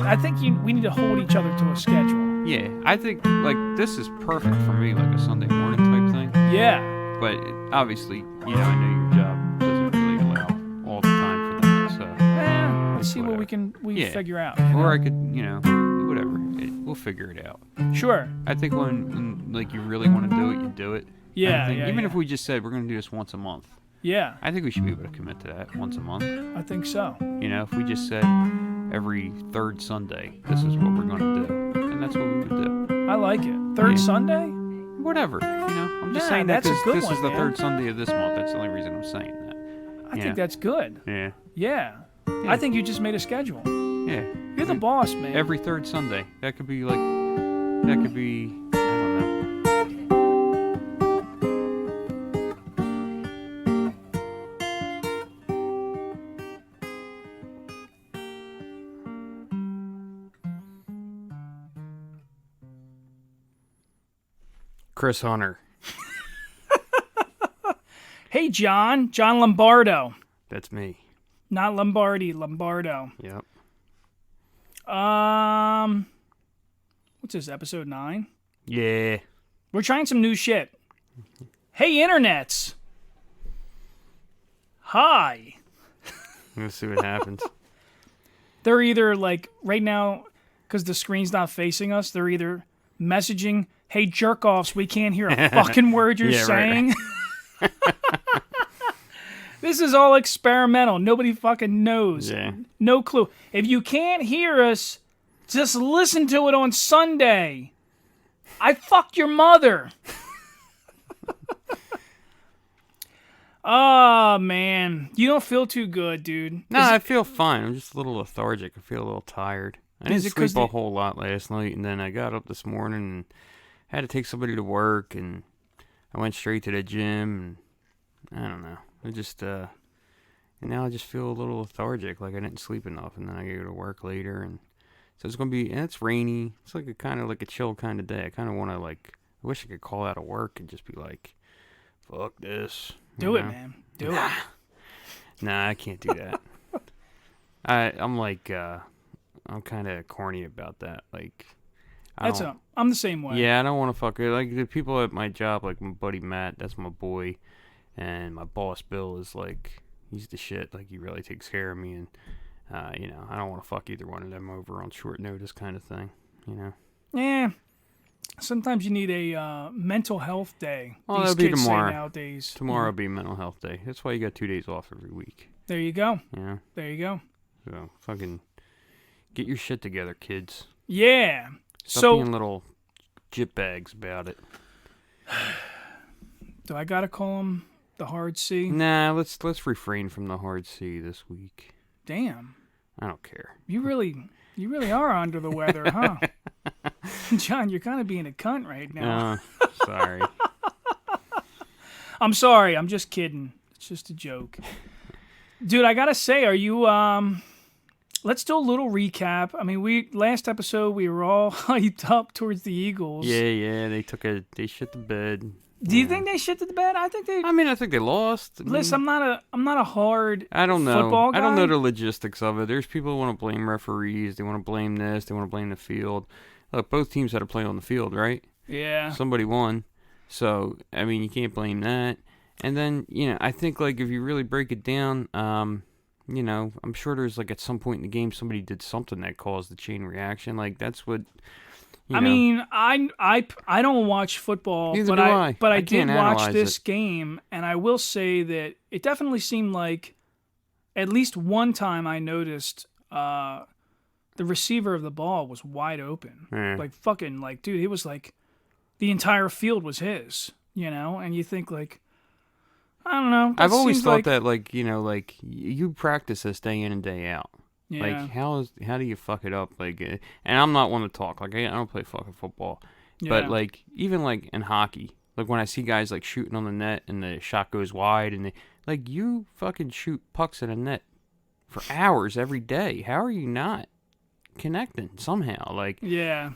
I think we need to hold each other to a schedule. Yeah, I think like this is perfect for me, like a Sunday morning type thing. Yeah. But obviously, I know your job doesn't really allow all the time for that. So Let's see what we figure out. Or I could, whatever. We'll figure it out. Sure. I think when like you really want to do it, you do it. Yeah. Even if we just said we're going to do this once a month. Yeah. I think we should be able to commit to that once a month. I think so. If we just said every third Sunday, this is what we're going to do, and that's what we would do. I like it. Third Sunday? Whatever. I'm just saying that because this is the third Sunday of this month. That's the only reason I'm saying that. I think that's good. Yeah. Yeah. I think you just made a schedule. Yeah. You're the boss, man. Every third Sunday. That could be I don't know. Chris Hunter. Hey, John Lombardo. That's me. Not Lombardi, Lombardo. Yep. What's this, episode 9? Yeah. We're trying some new shit. Hey, internets. Hi. Let's see what happens. They're either like, right now, because the screen's not facing us, they're either messaging, hey, jerk-offs, we can't hear a fucking word you're saying. Right. This is all experimental. Nobody fucking knows. Yeah. No clue. If you can't hear us, just listen to it on Sunday. I fucked your mother. Oh, man. You don't feel too good, dude. No, I feel fine. I'm just a little lethargic. I feel a little tired. I didn't sleep a whole lot last night, and then I got up this morning and had to take somebody to work, and I went straight to the gym, and I don't know. I just, and now I just feel a little lethargic, like I didn't sleep enough, and then I go to work later, and so it's going to be, and it's rainy. It's like a kind of like a chill kind of day. I kind of want to I wish I could call out of work and just be like, fuck this. Do it, man. Do it. Nah, I can't do that. I'm kind of corny about that. I'm the same way. Yeah, I don't want to fuck it. Like the people at my job, like my buddy Matt, that's my boy, and my boss Bill is like, he's the shit. Like he really takes care of me, and I don't want to fuck either one of them over on short notice, kind of thing. Yeah. Sometimes you need a mental health day. Well, These that'll be kids tomorrow. say nowadays. Tomorrow will be mental health day. That's why you got 2 days off every week. There you go. Yeah. There you go. So fucking get your shit together, kids. Yeah. Stop being little jip bags about it. Do I gotta call him the hard C? Nah, let's refrain from the hard C this week. Damn. I don't care. You really are under the weather, huh? John, you're kind of being a cunt right now. Sorry. I'm sorry. I'm just kidding. It's just a joke. Dude, I gotta say, are you, let's do a little recap. I mean, last episode, we were all hyped up towards the Eagles. Yeah, they shit the bed. Do you think they shit the bed? I think they lost. Listen, I'm not a hard I don't know. football guy. I don't know the logistics of it. There's people who want to blame referees. They want to blame this. They want to blame the field. Look, both teams had to play on the field, right? Yeah. Somebody won. So, I mean, you can't blame that. And then, I think, like, if you really break it down, I'm sure there's, like, at some point in the game, somebody did something that caused the chain reaction. Like, that's what, I mean, I don't watch football, Neither but do I. But I I did can't watch analyze this it. game, and I will say that it definitely seemed like at least one time I noticed the receiver of the ball was wide open. Yeah. Like, fucking, like, dude, it was like the entire field was his, and you think, like, I don't know. I've always thought that, like, you practice this day in and day out. Yeah. Like, how do you fuck it up? Like, and I'm not one to talk. Like, I don't play fucking football. Yeah. But, like, even, like, in hockey, like, when I see guys, like, shooting on the net and the shot goes wide and like, you fucking shoot pucks in a net for hours every day. How are you not connecting somehow? Like, yeah.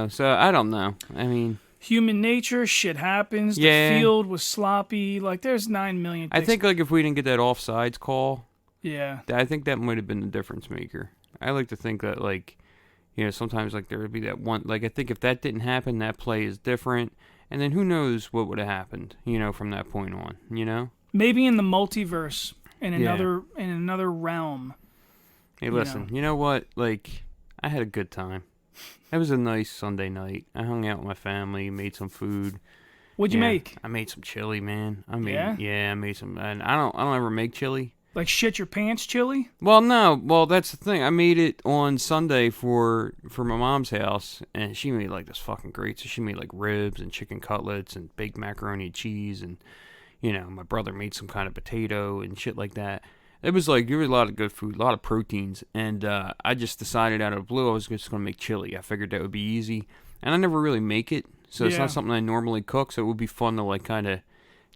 So I don't know. I mean, human nature, shit happens. Yeah. The field was sloppy. Like, there's 9 million things. I think, like, if we didn't get that offsides call, yeah. I think that might have been the difference maker. I like to think that, like, You know, sometimes like there would be that one. Like I think if that didn't happen, that play is different. And then who knows what would have happened? You know, from that point on. You know. Maybe in the multiverse, in Yeah. another realm. Hey, listen. You know what? Like I had a good time. It was a nice Sunday night. I hung out with my family, made some food. What'd you make? I made some chili, man. I made some. And I don't ever make chili. Like shit your pants chili? Well, no. Well, that's the thing. I made it on Sunday for my mom's house, and she made like this fucking great. So she made like ribs and chicken cutlets and baked macaroni and cheese, and you know, my brother made some kind of potato and shit like that. It was like, there was a lot of good food, a lot of proteins, and I just decided out of the blue I was just going to make chili. I figured that would be easy, and I never really make it, so it's not something I normally cook, so it would be fun to like kind of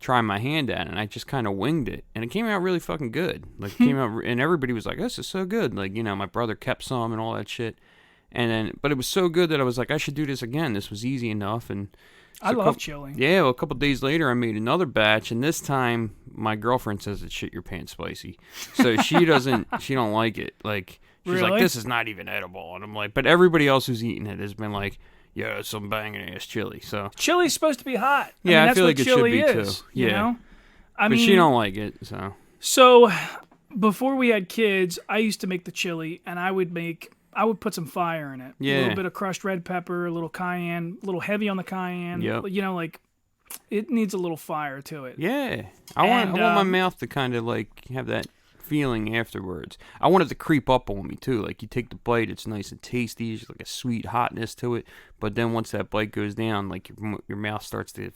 try my hand at it, and I just kind of winged it, and it came out really fucking good. Like, it came out, and everybody was like, this is so good. Like, you know, my brother kept some and all that shit, and then, but it was so good that I was like, I should do this again. This was easy enough, and I love chili. Yeah, well, a couple days later, I made another batch, and this time, my girlfriend says it's shit your pants spicy. So she don't like it. Like, she's like, this is not even edible. And I'm like, but everybody else who's eaten it has been like, yeah, it's some banging ass chili. So chili's supposed to be hot. Yeah, I feel like it should be too. Yeah. You know? But she don't like it, so. So, before we had kids, I used to make the chili, and I would put some fire in it. Yeah. A little bit of crushed red pepper, a little cayenne, a little heavy on the cayenne. Yep. You know, like, it needs a little fire to it. Yeah. I want my mouth to kind of, like, have that feeling afterwards. I want it to creep up on me, too. Like, you take the bite, it's nice and tasty. There's, like, a sweet hotness to it. But then once that bite goes down, like, your mouth starts to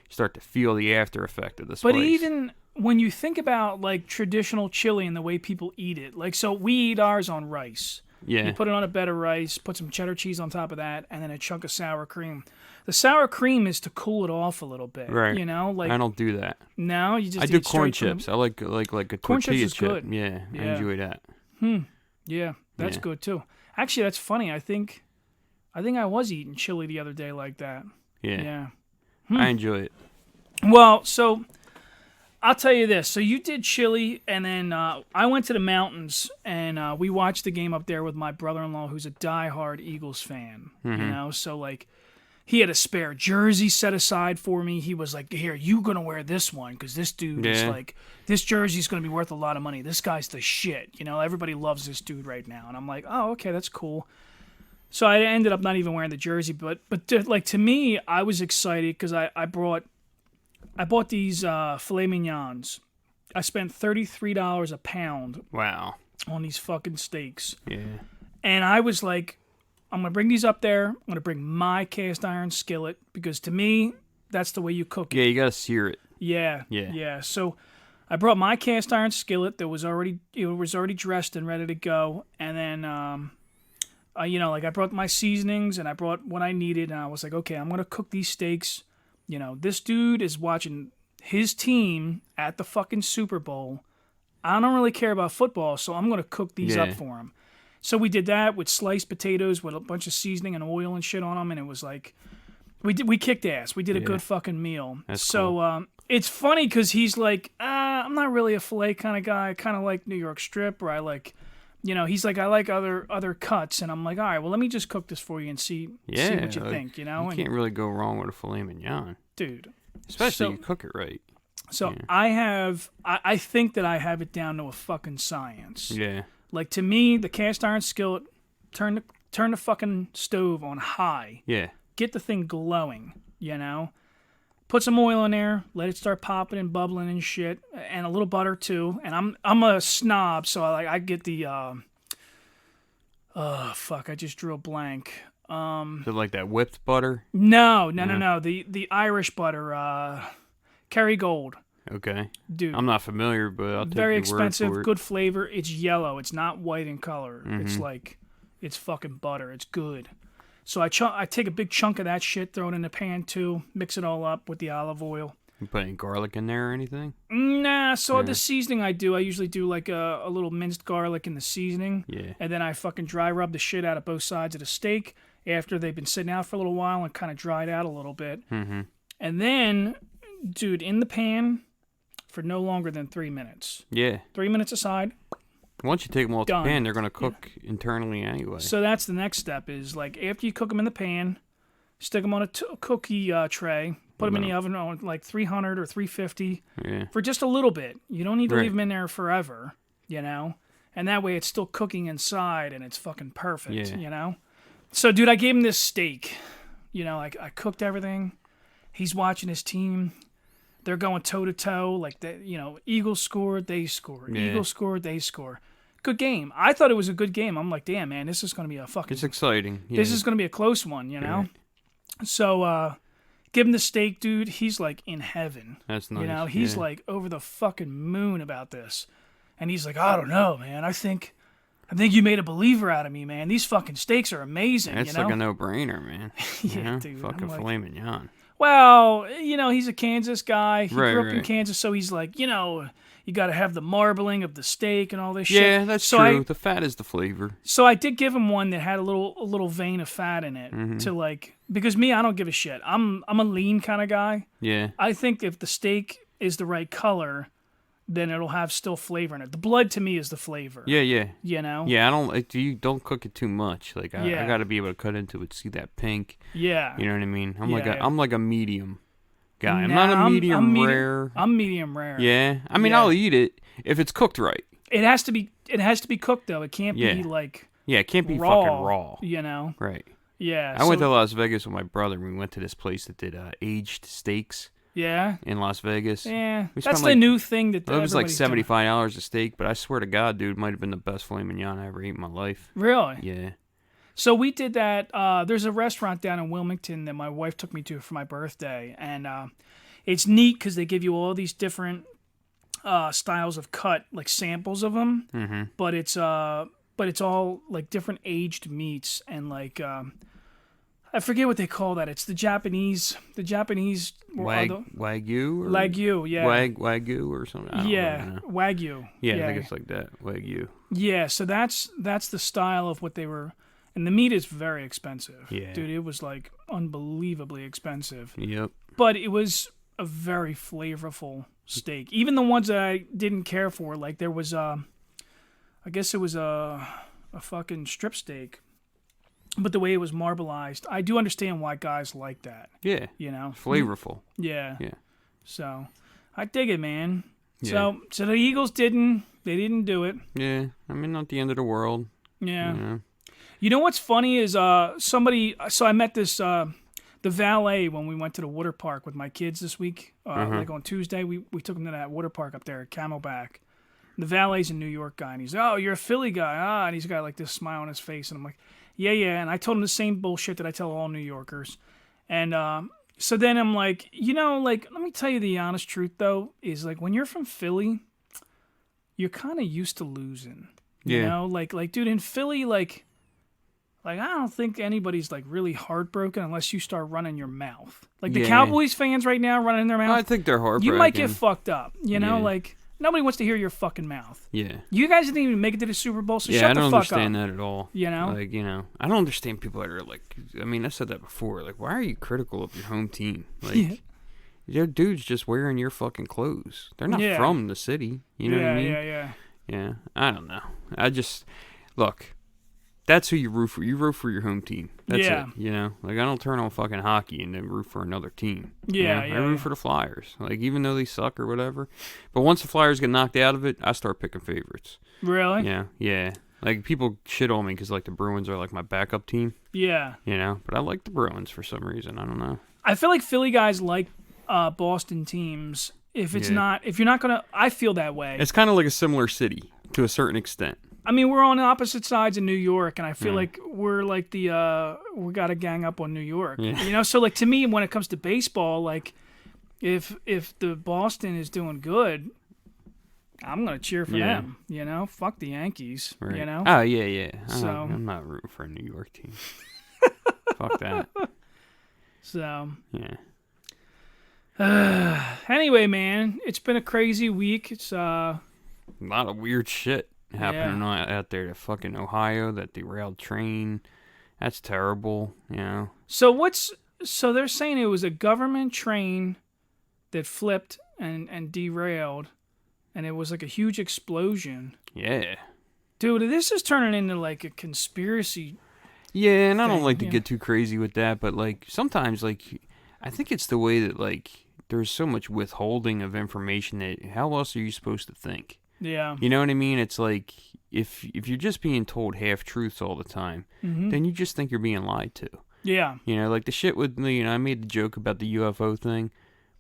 start to feel the after effect of the spice. But even when you think about, like, traditional chili and the way people eat it, like, so we eat ours on rice. Yeah. You put it on a bed of rice, put some cheddar cheese on top of that, and then a chunk of sour cream. The sour cream is to cool it off a little bit. Right. You know, like I don't do that. No, you just I do corn chips. I like a corn tortilla chips is chip. good. Yeah, I enjoy that. Yeah, that's good too. Actually, that's funny. I think I was eating chili the other day like that. Yeah. I enjoy it. Well, so I'll tell you this. So you did chili, and then I went to the mountains, and we watched the game up there with my brother-in-law, who's a diehard Eagles fan. You know, so like he had a spare jersey set aside for me. He was like, "Here, you gonna wear this one because this dude is like, this jersey's gonna be worth a lot of money. This guy's the shit. You know, everybody loves this dude right now." And I'm like, "Oh, okay, that's cool." So I ended up not even wearing the jersey, but like to me, I was excited because I bought these filet mignons. I spent $33 a pound. Wow. On these fucking steaks. Yeah. And I was like, I'm going to bring these up there. I'm going to bring my cast iron skillet because to me, that's the way you cook it. Yeah, you got to sear it. Yeah. So I brought my cast iron skillet that was already dressed and ready to go. And then, like I brought my seasonings and I brought what I needed. And I was like, okay, I'm going to cook these steaks. You know, this dude is watching his team at the fucking Super Bowl. I don't really care about football, so I'm going to cook these up for him. So we did that with sliced potatoes with a bunch of seasoning and oil and shit on them, and it was like, we kicked ass. We did a good fucking meal. That's so cool. It's funny because he's like, I'm not really a filet kind of guy. I kind of like New York strip, or I like, you know, he's like, I like other cuts, and I'm like, all right, well, let me just cook this for you and see what you think, you know? You can't really go wrong with a filet mignon. Dude. Especially if you cook it right. So I think that I have it down to a fucking science. Yeah. Like, to me, the cast iron skillet, turn the fucking stove on high. Yeah. Get the thing glowing, you know? Put some oil in there, let it start popping and bubbling and shit, and a little butter too. And I'm a snob, so I get the I just drew a blank. Is it like that whipped butter? No. The Irish butter, Kerrygold. Okay. Dude. I'm not familiar, but I'll take very your expensive, word for it. good flavor. It's yellow. It's not white in color. Mm-hmm. It's like, it's fucking butter. It's good. So I take a big chunk of that shit, throw it in the pan too, mix it all up with the olive oil. You put any garlic in there or anything? Nah, so the seasoning I usually do like a little minced garlic in the seasoning. Yeah. And then I fucking dry rub the shit out of both sides of the steak after they've been sitting out for a little while and kind of dried out a little bit. Mm-hmm. And then, dude, in the pan for no longer than 3 minutes. Yeah. 3 minutes aside, Once you take them off Done. the pan, they're going to cook internally anyway. So that's the next step is, like, after you cook them in the pan, stick them on a cookie tray, put them in the oven on, like, 300 or 350 for just a little bit. You don't need to leave them in there forever, you know? And that way it's still cooking inside and it's fucking perfect, you know? So, dude, I gave him this steak. You know, I cooked everything. He's watching his team. They're going toe-to-toe. Like, you know, Eagles scored, they scored. Yeah. Eagles scored, they score. Good game. I thought it was a good game. I'm like, damn, man, this is going to be a fucking... It's exciting. Yeah. This is going to be a close one, you know? Yeah. So, give him the steak, dude. He's, like, in heaven. That's nice. You know, he's, like, over the fucking moon about this. And he's like, I don't know, man. I think you made a believer out of me, man. These fucking steaks are amazing. It's like a no-brainer, man. Yeah, dude. Fucking filet mignon. Well, you know, he's a Kansas guy. He grew up in Kansas, so he's like, you know, you got to have the marbling of the steak and all this shit. Yeah, that's true. The fat is the flavor. So I did give him one that had a little vein of fat in it to, like, because me, I don't give a shit. I'm a lean kind of guy. Yeah. I think if the steak is the right color, then it'll have still flavor in it. The blood to me is the flavor. Yeah. You know? Yeah, you don't cook it too much. Like I got to be able to cut into it, see that pink. Yeah. You know what I mean? I'm like a medium guy. I'm not a medium rare. I'm medium rare. Yeah. I mean, I'll eat it if it's cooked right. It has to be cooked though. It can't be like it can't be raw, fucking raw. You know? Right. Yeah. I went to Las Vegas with my brother. We went to this place that did aged steaks. Yeah. In Las Vegas. Yeah. That's the new thing that it was like $75 a steak, but I swear to God, dude, it might have been the best filet mignon I ever ate in my life. Really? Yeah. So we did that. There's a restaurant down in Wilmington that my wife took me to for my birthday, and it's neat because they give you all these different styles of cut, like samples of them. Mm-hmm. But it's all like different aged meats and like. I forget what they call that. It's the Japanese Wagyu? Wagyu, yeah. Wagyu or something? Wagyu. Yeah, I think it's like that. Wagyu. Yeah, so that's the style of what they were. And the meat is very expensive. Yeah. Dude, it was like unbelievably expensive. Yep. But it was a very flavorful steak. Even the ones that I didn't care for, like there was I guess it was a fucking strip steak. But the way it was marbleized, I do understand why guys like that. Yeah. You know? Flavorful. Yeah. Yeah. So, I dig it, man. Yeah. So the Eagles didn't do it. Yeah. I mean, not the end of the world. Yeah. You know what's funny is so I met this, the valet when we went to the water park with my kids this week. Like on Tuesday, we took them to that water park up there at Camelback. The valet's a New York guy, and he's like, oh, you're a Philly guy. And he's got like this smile on his face, and I'm like, yeah. And I told him the same bullshit that I tell all New Yorkers. And so then I'm like, you know, like, let me tell you the honest truth, though, is like when you're from Philly, you're kind of used to losing. You know, like, dude, in Philly, like I don't think anybody's like really heartbroken unless you start running your mouth. Like the Cowboys fans right now running their mouth. I think they're heartbroken. You might get fucked up, you know, like. Nobody wants to hear your fucking mouth. Yeah. You guys didn't even make it to the Super Bowl, so shut the fuck up. I don't understand that at all. You know? Like, you know, I don't understand people that are like, I mean, I said that before. Like, why are you critical of your home team? Like, your dude's just wearing your fucking clothes. They're not from the city. You know what I mean? Yeah. I don't know. Look, that's who you root for. You root for your home team. That's it. You know? Like, I don't turn on fucking hockey and then root for another team. Yeah, I root for the Flyers. Like, even though they suck or whatever. But once the Flyers get knocked out of it, I start picking favorites. Really? Yeah. Like, people shit on me because, like, the Bruins are, like, my backup team. Yeah. You know? But I like the Bruins for some reason. I don't know. I feel like Philly guys like Boston teams. If you're not going to... I feel that way. It's kind of like a similar city to a certain extent. I mean, we're on opposite sides of New York, and I feel like we're like we got to gang up on New York. Yeah. You know, so like to me, when it comes to baseball, like if the Boston is doing good, I'm gonna cheer for them. You know, fuck the Yankees. Right. You know. Oh yeah. So I'm not rooting for a New York team. Fuck that. So yeah. Anyway, man, it's been a crazy week. It's a lot of weird shit happening out there to fucking Ohio, that derailed train. That's terrible, you know. So they're saying it was a government train that flipped and derailed, and it was like a huge explosion. Yeah. Dude, this is turning into like a conspiracy. Yeah, and I don't like to get too crazy with that, but like sometimes, like I think it's the way that like there's so much withholding of information that how else are you supposed to think? Yeah. You know what I mean? It's like if you're just being told half truths all the time, then you just think you're being lied to. Yeah. You know, like the shit with me, I made the joke about the UFO thing,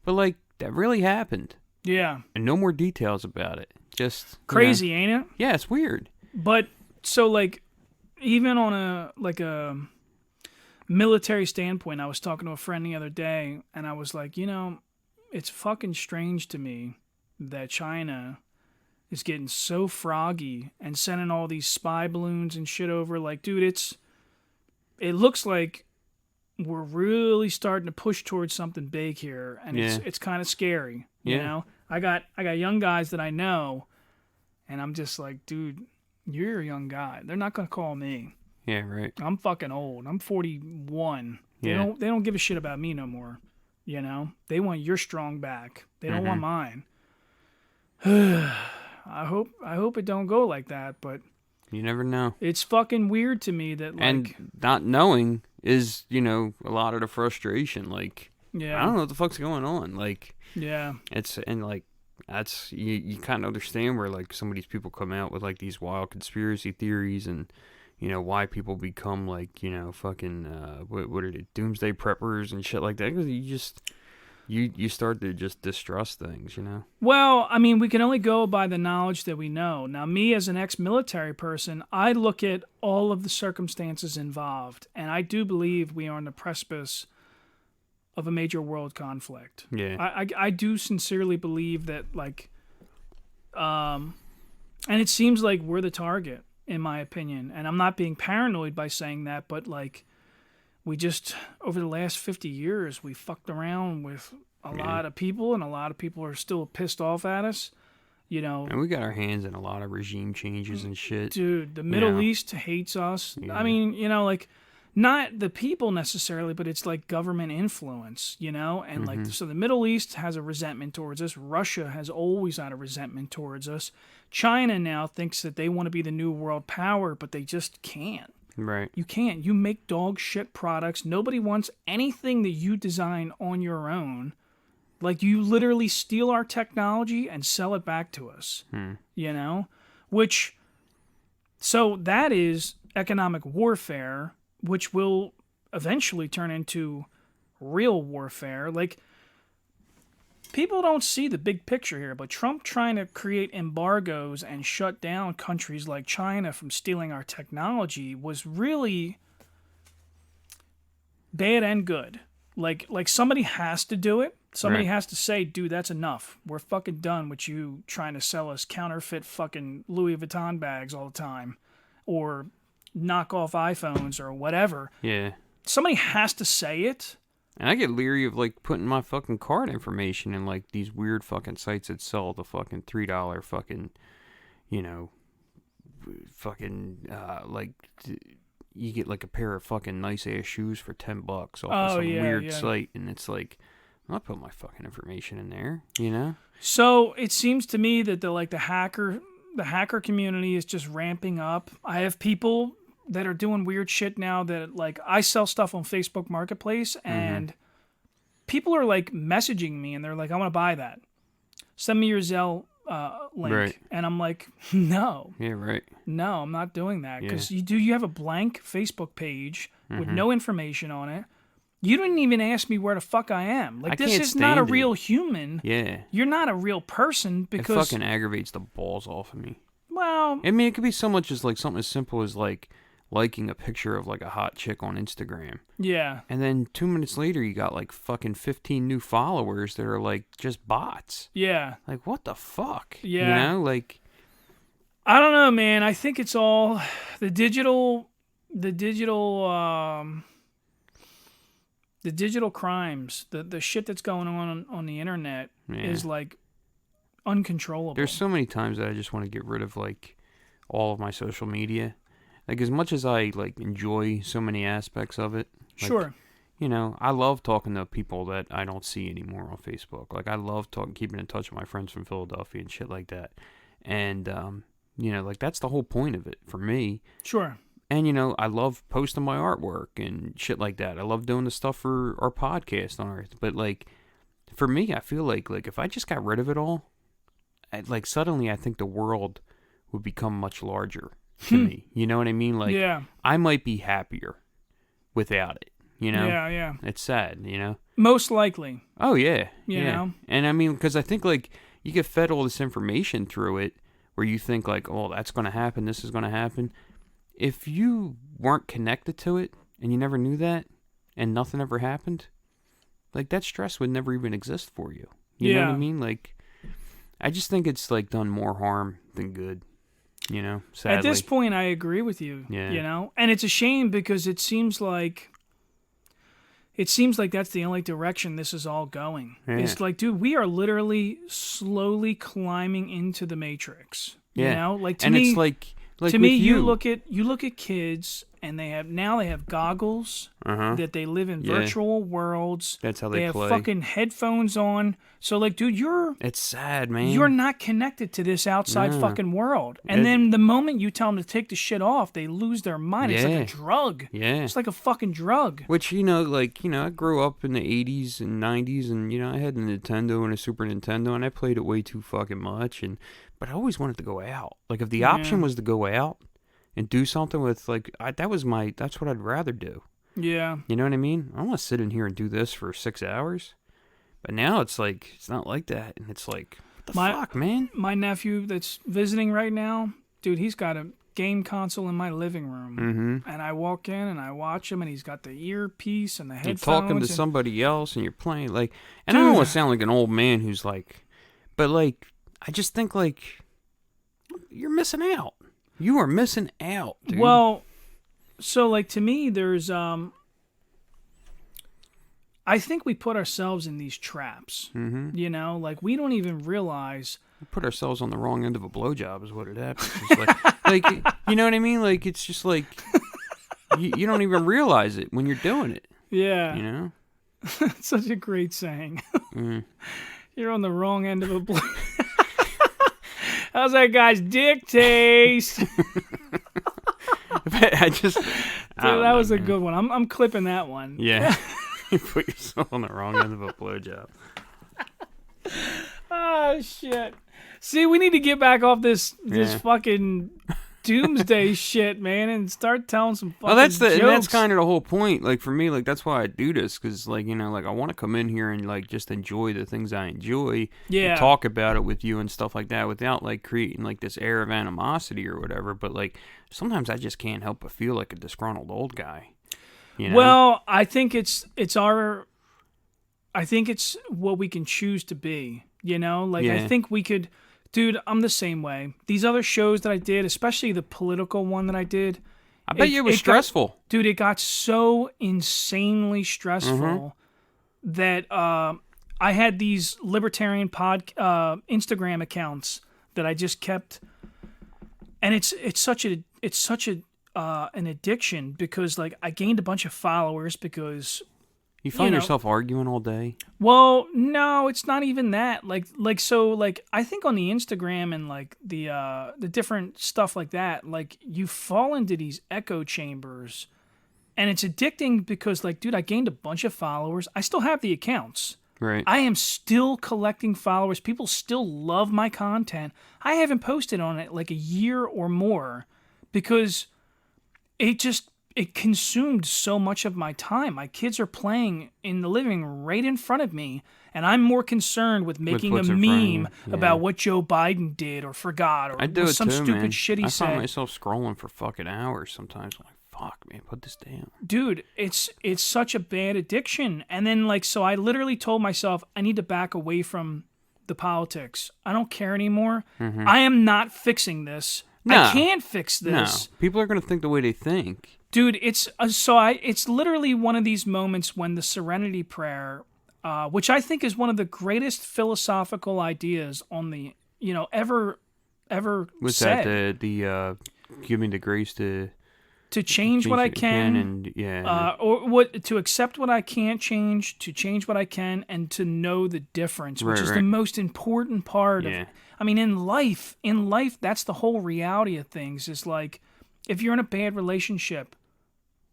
but like that really happened. Yeah. And no more details about it. Just crazy, ain't it? Yeah, it's weird. But so like even on a military standpoint, I was talking to a friend the other day and I was like, it's fucking strange to me that China is getting so froggy and sending all these spy balloons and shit over. Like, dude, it looks like we're really starting to push towards something big here, and it's kind of scary. You know, I got young guys that I know, and I'm just like, dude, you're a young guy. They're not gonna call me. Yeah, right. I'm fucking old. I'm 41. They don't give a shit about me no more. You know, they want your strong back. They don't want mine. I hope it don't go like that, but you never know. It's fucking weird to me that, like, and not knowing is, a lot of the frustration. Like, I don't know what the fuck's going on. Like, it's, and like, that's, you kind of understand where, like, some of these people come out with, like, these wild conspiracy theories and, why people become, like, fucking, what are they, doomsday preppers and shit like that. Because you just, you start to just distrust things, Well, I mean, we can only go by the knowledge that we know. Now, me as an ex-military person, I look at all of the circumstances involved, and I do believe we are on the precipice of a major world conflict. Yeah. I do sincerely believe that, like, and it seems like we're the target, in my opinion. And I'm not being paranoid by saying that, but, like, we just, over the last 50 years, we fucked around with a lot of people, and a lot of people are still pissed off at us, And we got our hands in a lot of regime changes and shit. Dude, the Middle East hates us. Yeah. I mean, like, not the people necessarily, but it's like government influence, And like, so the Middle East has a resentment towards us. Russia has always had a resentment towards us. China now thinks that they want to be the new world power, but they just can't. Right. You can't. You make dog shit products. Nobody wants anything that you design on your own. Like, you literally steal our technology and sell it back to us. Which, so that is economic warfare, which will eventually turn into real warfare. Like, people don't see the big picture here, but Trump trying to create embargoes and shut down countries like China from stealing our technology was really bad and good. Like somebody has to do it. Somebody has to say, dude, that's enough. We're fucking done with you trying to sell us counterfeit fucking Louis Vuitton bags all the time, or knock off iPhones or whatever. Yeah. Somebody has to say it. And I get leery of, like, putting my fucking card information in, like, these weird fucking sites that sell the fucking $3 fucking, like, you get, like, a pair of fucking nice-ass shoes for $10 off of some weird site. And it's like, I'm not putting my fucking information in there, So it seems to me that the hacker community is just ramping up. I have people that are doing weird shit now that, like, I sell stuff on Facebook Marketplace, and people are, like, messaging me, and they're like, I want to buy that. Send me your Zelle link. Right. And I'm like, no. Yeah, right. No, I'm not doing that. Because you have a blank Facebook page with no information on it. You didn't even ask me where the fuck I am. Like, this is not a real human. Yeah. You're not a real person because... It fucking aggravates the balls off of me. Well... I mean, it could be so much as, like, something as simple as, like, liking a picture of, like, a hot chick on Instagram. Yeah. And then 2 minutes later, you got, like, fucking 15 new followers that are, like, just bots. Yeah. Like, what the fuck? Yeah. Like... I don't know, man. I think it's all... The digital crimes, the shit that's going on the internet is, like, uncontrollable. There's so many times that I just want to get rid of, like, all of my social media. Like, as much as I, like, enjoy so many aspects of it. Like, sure. I love talking to people that I don't see anymore on Facebook. Like, I love keeping in touch with my friends from Philadelphia and shit like that. And, You know, like that's the whole point of it for me. Sure. And, you know, I love posting my artwork and shit like that. I love doing the stuff for our podcast on Earth. But, like, for me, I feel like if I just got rid of it all, suddenly I think the world would become much larger to me. You know what I mean? Like, yeah. I might be happier without it, you know? Yeah, yeah. It's sad, you know? Most likely. Oh, yeah. You know? And, I mean, because I think, like, you get fed all this information through it where you think, like, oh, that's going to happen, this is going to happen. If you weren't connected to it and you never knew that and nothing ever happened, like that stress would never even exist for you. You know what I mean? Like, I just think it's like done more harm than good, you know, sadly. At this point, I agree with you, you know, and it's a shame because it seems like that's the only direction this is all going. Yeah. It's like, dude, we are literally slowly climbing into the Matrix, you know, like to me, it's like to me, you look at kids, and they have goggles that they live in virtual worlds. That's how they play. They have fucking headphones on. So, like, dude, it's sad, man. You're not connected to this outside fucking world. And then the moment you tell them to take the shit off, they lose their mind. It's like a drug. Yeah. It's like a fucking drug. Which, you know, like, you know, I grew up in the 80s and 90s, and, you know, I had a Nintendo and a Super Nintendo, and I played it way too fucking much. But I always wanted to go out. Like, if the option was to go out and do something with, like, that's what I'd rather do. Yeah. You know what I mean? I don't want to sit in here and do this for 6 hours. But now it's like, it's not like that. And it's like, what the fuck, man? My nephew that's visiting right now, dude, he's got a game console in my living room. Mm-hmm. And I walk in and I watch him, and he's got the earpiece and the headphones. You're talking to somebody else and you're playing, like, and I don't want to sound like an old man who's like, but, like, I just think, like, you're missing out. You are missing out, dude. Well, so, like, to me, there's, I think we put ourselves in these traps, you know? Like, we don't even realize. We put ourselves on the wrong end of a blowjob is what it happens. It's like, you know what I mean? Like, it's just like, you don't even realize it when you're doing it. Yeah. You know? Such a great saying. You're on the wrong end of a blowjob. How's that guy's dick taste? Dude, that was a good one. I'm clipping that one. Yeah. You put yourself on the wrong end of a blowjob. Oh, shit. See, we need to get back off this fucking doomsday shit, man, and start telling some fucking jokes. And that's kind of the whole point. Like, for me, like, that's why I do this, because, like, you know, like, I want to come in here and, like, just enjoy the things I enjoy, and talk about it with you and stuff like that, without, like, creating, like, this air of animosity or whatever. But, like, sometimes I just can't help but feel like a disgruntled old guy. You know? Well, I think it's what we can choose to be, you know? Like, I think we could. Dude, I'm the same way. These other shows that I did, especially the political one that I did. I bet it was stressful. It got so insanely stressful that I had these libertarian Instagram accounts that I just kept. And it's such an addiction because, like, I gained a bunch of followers because... You find yourself arguing all day? Well, no, it's not even that. So I think on the Instagram and, like, the different stuff like that, like, you fall into these echo chambers, and it's addicting because, like, dude, I gained a bunch of followers. I still have the accounts. Right. I am still collecting followers. People still love my content. I haven't posted on it like a year or more because it consumed so much of my time. My kids are playing in the living room right in front of me, and I'm more concerned with making a meme about what Joe Biden did or forgot or some stupid shit he said. I find myself scrolling for fucking hours sometimes. I'm like, fuck, man, put this down. Dude, it's such a bad addiction. And then, like, so I literally told myself, I need to back away from the politics. I don't care anymore. Mm-hmm. I am not fixing this. No. I can't fix this. No. People are going to think the way they think. Dude, it's literally one of these moments when the Serenity Prayer, which I think is one of the greatest philosophical ideas on the, ever was said. that the giving the grace to to change what I can, or what to accept what I can't change, to change what I can, and to know the difference, which is the most important part of. I mean, in life, that's the whole reality of things. Is like, if you're in a bad relationship,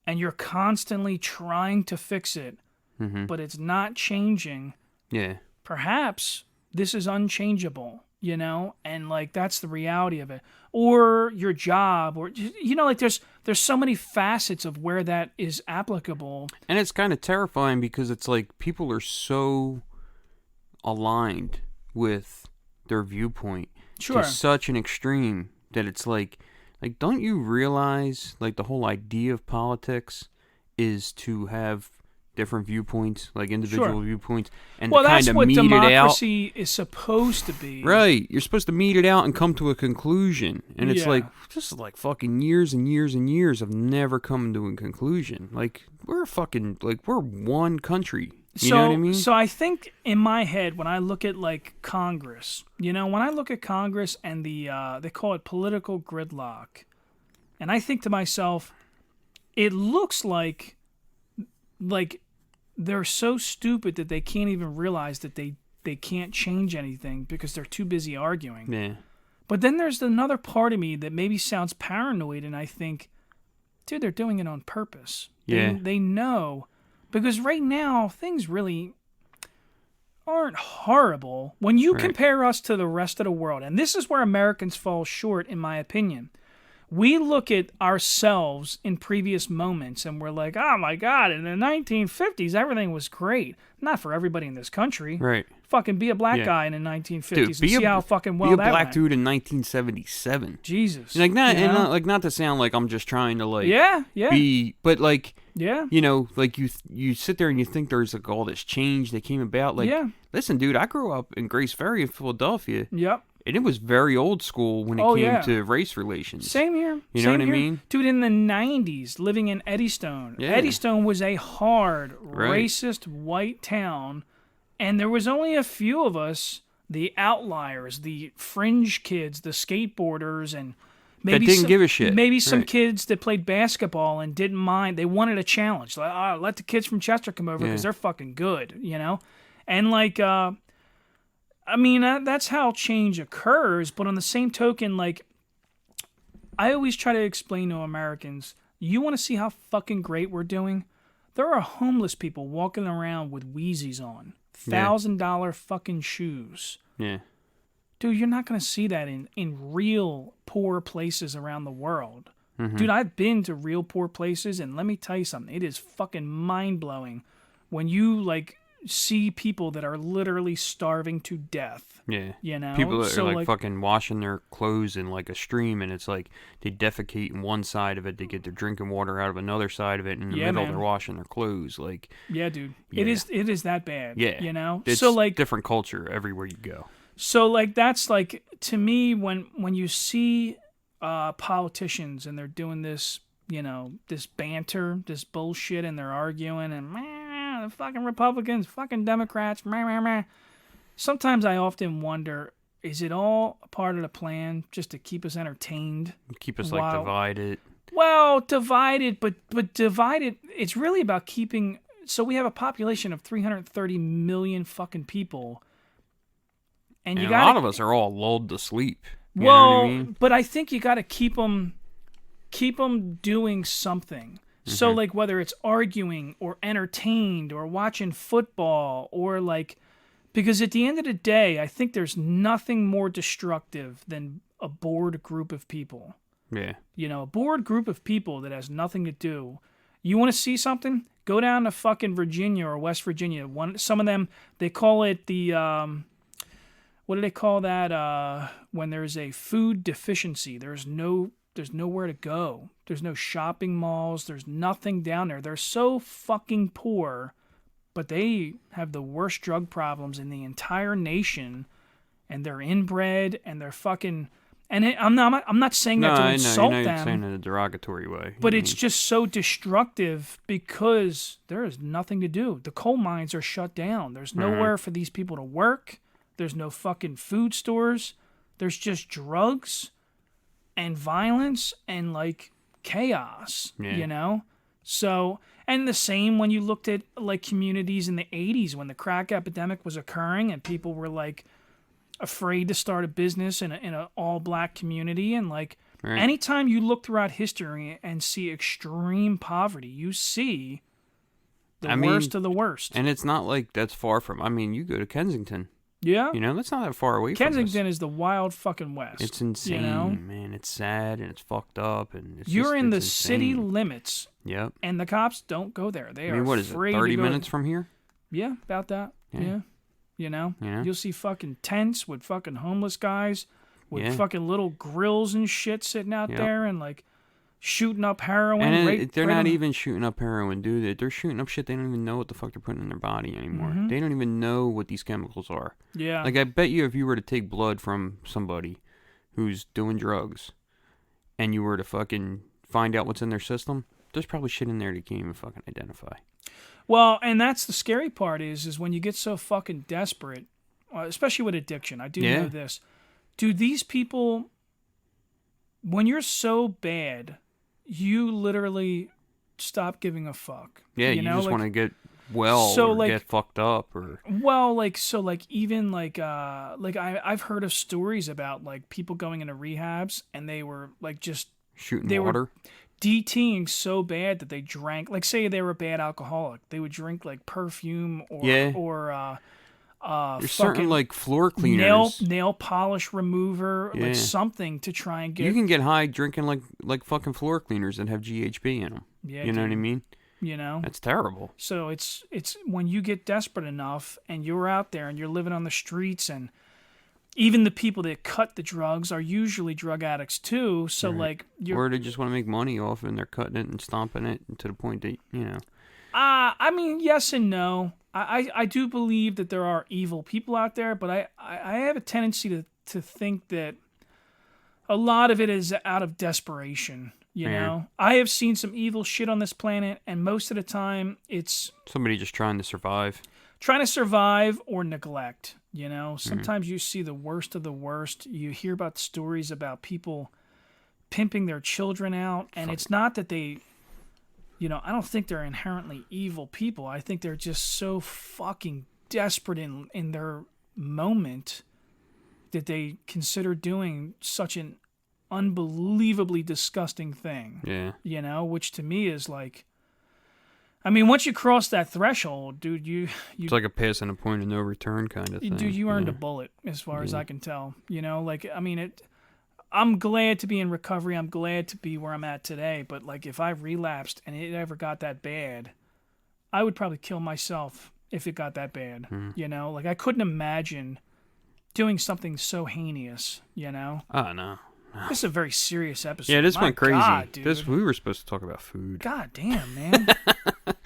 and you're constantly trying to fix it, but it's not changing. Yeah. Perhaps this is unchangeable, and like that's the reality of it. Or your job, or like there's so many facets of where that is applicable. And it's kind of terrifying because it's like people are so aligned with their viewpoint to such an extreme that it's like don't you realize like the whole idea of politics is to have different viewpoints, like individual viewpoints, and to kind of meet it out. Well, that's what democracy is supposed to be. Right. You're supposed to meet it out and come to a conclusion. And it's like, this is like fucking years and years and years of never coming to a conclusion. Like, we're one country. You know what I mean? So I think in my head, when I look at like Congress, when I look at Congress and they call it political gridlock, and I think to myself, it looks like they're so stupid that they can't even realize that they can't change anything because they're too busy arguing. Yeah. But then there's another part of me that maybe sounds paranoid, and I think, dude, they're doing it on purpose. Yeah. They know. Because right now, things really aren't horrible when you compare us to the rest of the world. And this is where Americans fall short, in my opinion. We look at ourselves in previous moments and we're like, oh my God, in the 1950s, everything was great. Not for everybody in this country. Right. Fucking be a black guy in the 1950s and see how fucking well that went. Be a black dude in 1977. Jesus. Like not to sound like I'm just trying to like be, but like, like you sit there and you think there's like all this change that came about. Like, listen, dude, I grew up in Grace Ferry in Philadelphia. Yep. And it was very old school when it came to race relations. Same here. You know what I mean? Dude, in the 90s, living in Eddystone. Yeah. Eddystone was a hard, racist, white town. And there was only a few of us, the outliers, the fringe kids, the skateboarders, and maybe that didn't give a shit. Maybe some kids that played basketball and didn't mind. They wanted a challenge. Like, let the kids from Chester come over because they're fucking good, And like... I mean, that's how change occurs, but on the same token, like, I always try to explain to Americans, you want to see how fucking great we're doing? There are homeless people walking around with Wheezies on, $1,000 fucking shoes. Yeah. Dude, you're not going to see that in real poor places around the world. Mm-hmm. Dude, I've been to real poor places, and let me tell you something. It is fucking mind-blowing when you, like... see people that are literally starving to death. Yeah. People that are like fucking washing their clothes in like a stream, and it's like they defecate in one side of it, they get their drinking water out of another side of it, and in the middle they're washing their clothes. Like, yeah, dude. Yeah. It is that bad. Yeah. It's so like different culture everywhere you go. So like that's like, to me, when you see politicians and they're doing this, this banter, this bullshit, and they're arguing and the fucking Republicans, fucking Democrats, sometimes I often wonder, is it all a part of the plan just to keep us entertained? Keep us like divided? Well, divided, but divided, it's really about keeping, so we have a population of 330 million fucking people. And a lot of us are all lulled to sleep. You know what I mean? But I think you got to keep them doing something. So, like, whether it's arguing or entertained or watching football or, like, because at the end of the day, I think there's nothing more destructive than a bored group of people. Yeah. A bored group of people that has nothing to do. You want to see something? Go down to fucking Virginia or West Virginia. Some of them, they call it the, what do they call that? When there's a food deficiency, there's nowhere to go. There's no shopping malls. There's nothing down there. They're so fucking poor, but they have the worst drug problems in the entire nation, and they're inbred, and they're fucking... And I'm not saying that to insult them. You're saying it in a derogatory way. But it's just so destructive because there is nothing to do. The coal mines are shut down. There's nowhere for these people to work. There's no fucking food stores. There's just drugs and violence and like chaos, Yeah. you know? So, and the same when you looked at like communities in the 80s when the crack epidemic was occurring and people were like afraid to start a business in a all black community. And like Right. anytime you look throughout history and see extreme poverty, you see the worst of the worst. And it's not like that's far from, I mean, you go to Kensington. Yeah. You know, that's not that far away Kensington from us. is the wild fucking West. It's insane, you know? man. It's sad and it's fucked up. And it's You're just, in the it's city insane. limits. Yep. And the cops don't go there. They I mean, are what is it, afraid 30 to go minutes from here? Yeah, about that. Yeah. You know? Yeah. You'll see fucking tents with fucking homeless guys with Yeah. fucking little grills and shit sitting out Yep. there and like shooting up heroin. And they're right not on- even shooting up heroin, dude. They're shooting up shit they don't even know what the fuck they're putting in their body anymore. They don't even know what these chemicals are. Yeah. Like, I bet you if you were to take blood from somebody who's doing drugs and you were to fucking find out what's in their system, there's probably shit in there that you can't even fucking identify. Well, and that's the scary part is when you get so fucking desperate, especially with addiction. I do Yeah. know this. Dude, these people, when you're so bad, you literally stop giving a fuck. Yeah, you know? just Like, want to get well so, or like- get fucked up or... Well, like so, like even like I've heard of stories about like people going into rehabs and they were like just Shooting they were- water. DTing so bad that they drank. Like say they were a bad alcoholic, they would drink like perfume or Yeah. There's certain like floor cleaners. nail polish remover, Yeah. like something to try and get. You can get high drinking like fucking floor cleaners that have GHB in them. Yeah, You know what I dude. mean? You know, That's terrible. so it's when you get desperate enough and you're out there and you're living on the streets and even the people that cut the drugs are usually drug addicts too. So like you're Or they just want to make money off it and they're cutting it and stomping it to the point that, you know. I mean, yes and no. I do believe that there are evil people out there, but I have a tendency to think that a lot of it is out of desperation. You Yeah. know, I have seen some evil shit on this planet, and most of the time it's Somebody just trying to survive. trying to survive or neglect. You know, sometimes you see the worst of the worst. You hear about stories about people pimping their children out, and it's not that they, you know, I don't think they're inherently evil people. I think they're just so fucking desperate in their moment that they consider doing such an unbelievably disgusting thing. Yeah. You know, which to me is like, I mean, once you cross that threshold, dude, It's like a passing a point of no return kind of thing. dude, you earned yeah. a bullet, as far as I can tell. You know, like, I mean, I'm glad to be in recovery. I'm glad to be where I'm at today. But like, if I relapsed and it ever got that bad, I would probably kill myself if it got that bad. You know, like I couldn't imagine doing something so heinous. You know, Oh, no. this is a very serious episode. Yeah, this My went crazy. God, dude. We were supposed to talk about food. God damn, man.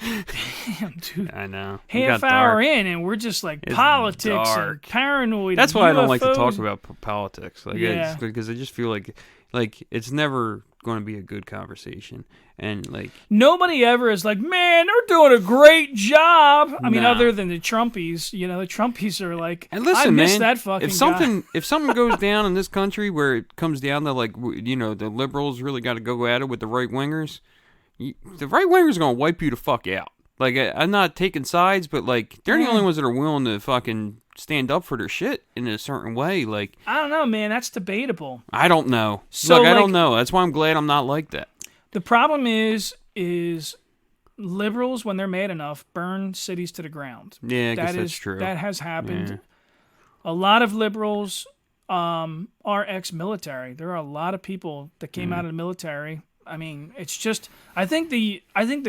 Damn, dude. I know. It Half got hour dark. in and we're just like It's politics dark. and paranoid. That's and why I don't like to UFOs. talk about politics. Like, Yeah. because I just feel like it's never going to be a good conversation. And like, Nobody ever is like, man, they're doing a great job. I mean, Nah. other than the Trumpies, you know, the Trumpies are like, and listen, I miss man, that fucking if guy. something goes down in this country where it comes down to like, you know, the liberals really got to go at it with the right wingers, the right wingers are gonna wipe you the fuck out. Like, I'm not taking sides, but like, they're the only ones that are willing to fucking stand up for their shit in a certain way. Like, I don't know, man. That's debatable. I don't know. So, Look, I like- don't know. That's why I'm glad I'm not like that. The problem is liberals, when they're mad enough, burn cities to the ground. Yeah, I guess That that's is true. That has happened. Yeah. A lot of liberals are ex-military. There are a lot of people that came out of the military. I mean, it's just I think the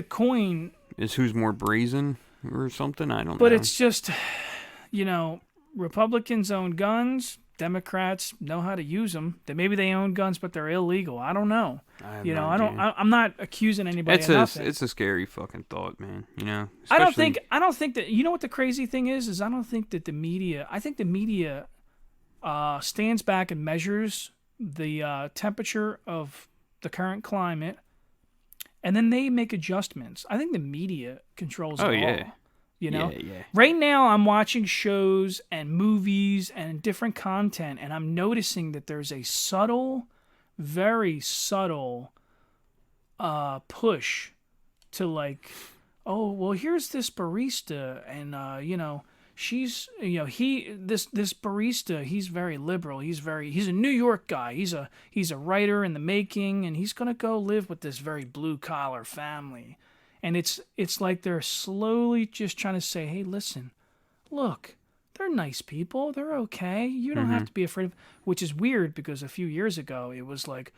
coin, Is who's more brazen or something? I don't know. but it's just, you know, Republicans own guns. Democrats know how to use them. Maybe they own guns, but they're illegal. I don't know. I have You no know, idea. I'm not accusing anybody It's of a nothing. it's a scary fucking thought, man. You know. I don't Especially- think that, you know what the crazy thing is I don't think that the media, I think the media stands back and measures the temperature of the current climate, and then they make adjustments. I think the media controls it Oh, all. yeah. You know? Yeah. Right now I'm watching shows and movies and different content, and I'm noticing that there's a subtle, very subtle push to like, oh well, here's this barista, and she's this barista, he's very liberal, he's a New York guy, he's a writer in the making, and he's gonna go live with this very blue collar family, and it's like they're slowly just trying to say, hey, listen, look, they're nice people, they're okay, you don't have to be afraid of, which is weird because a few years ago it was like,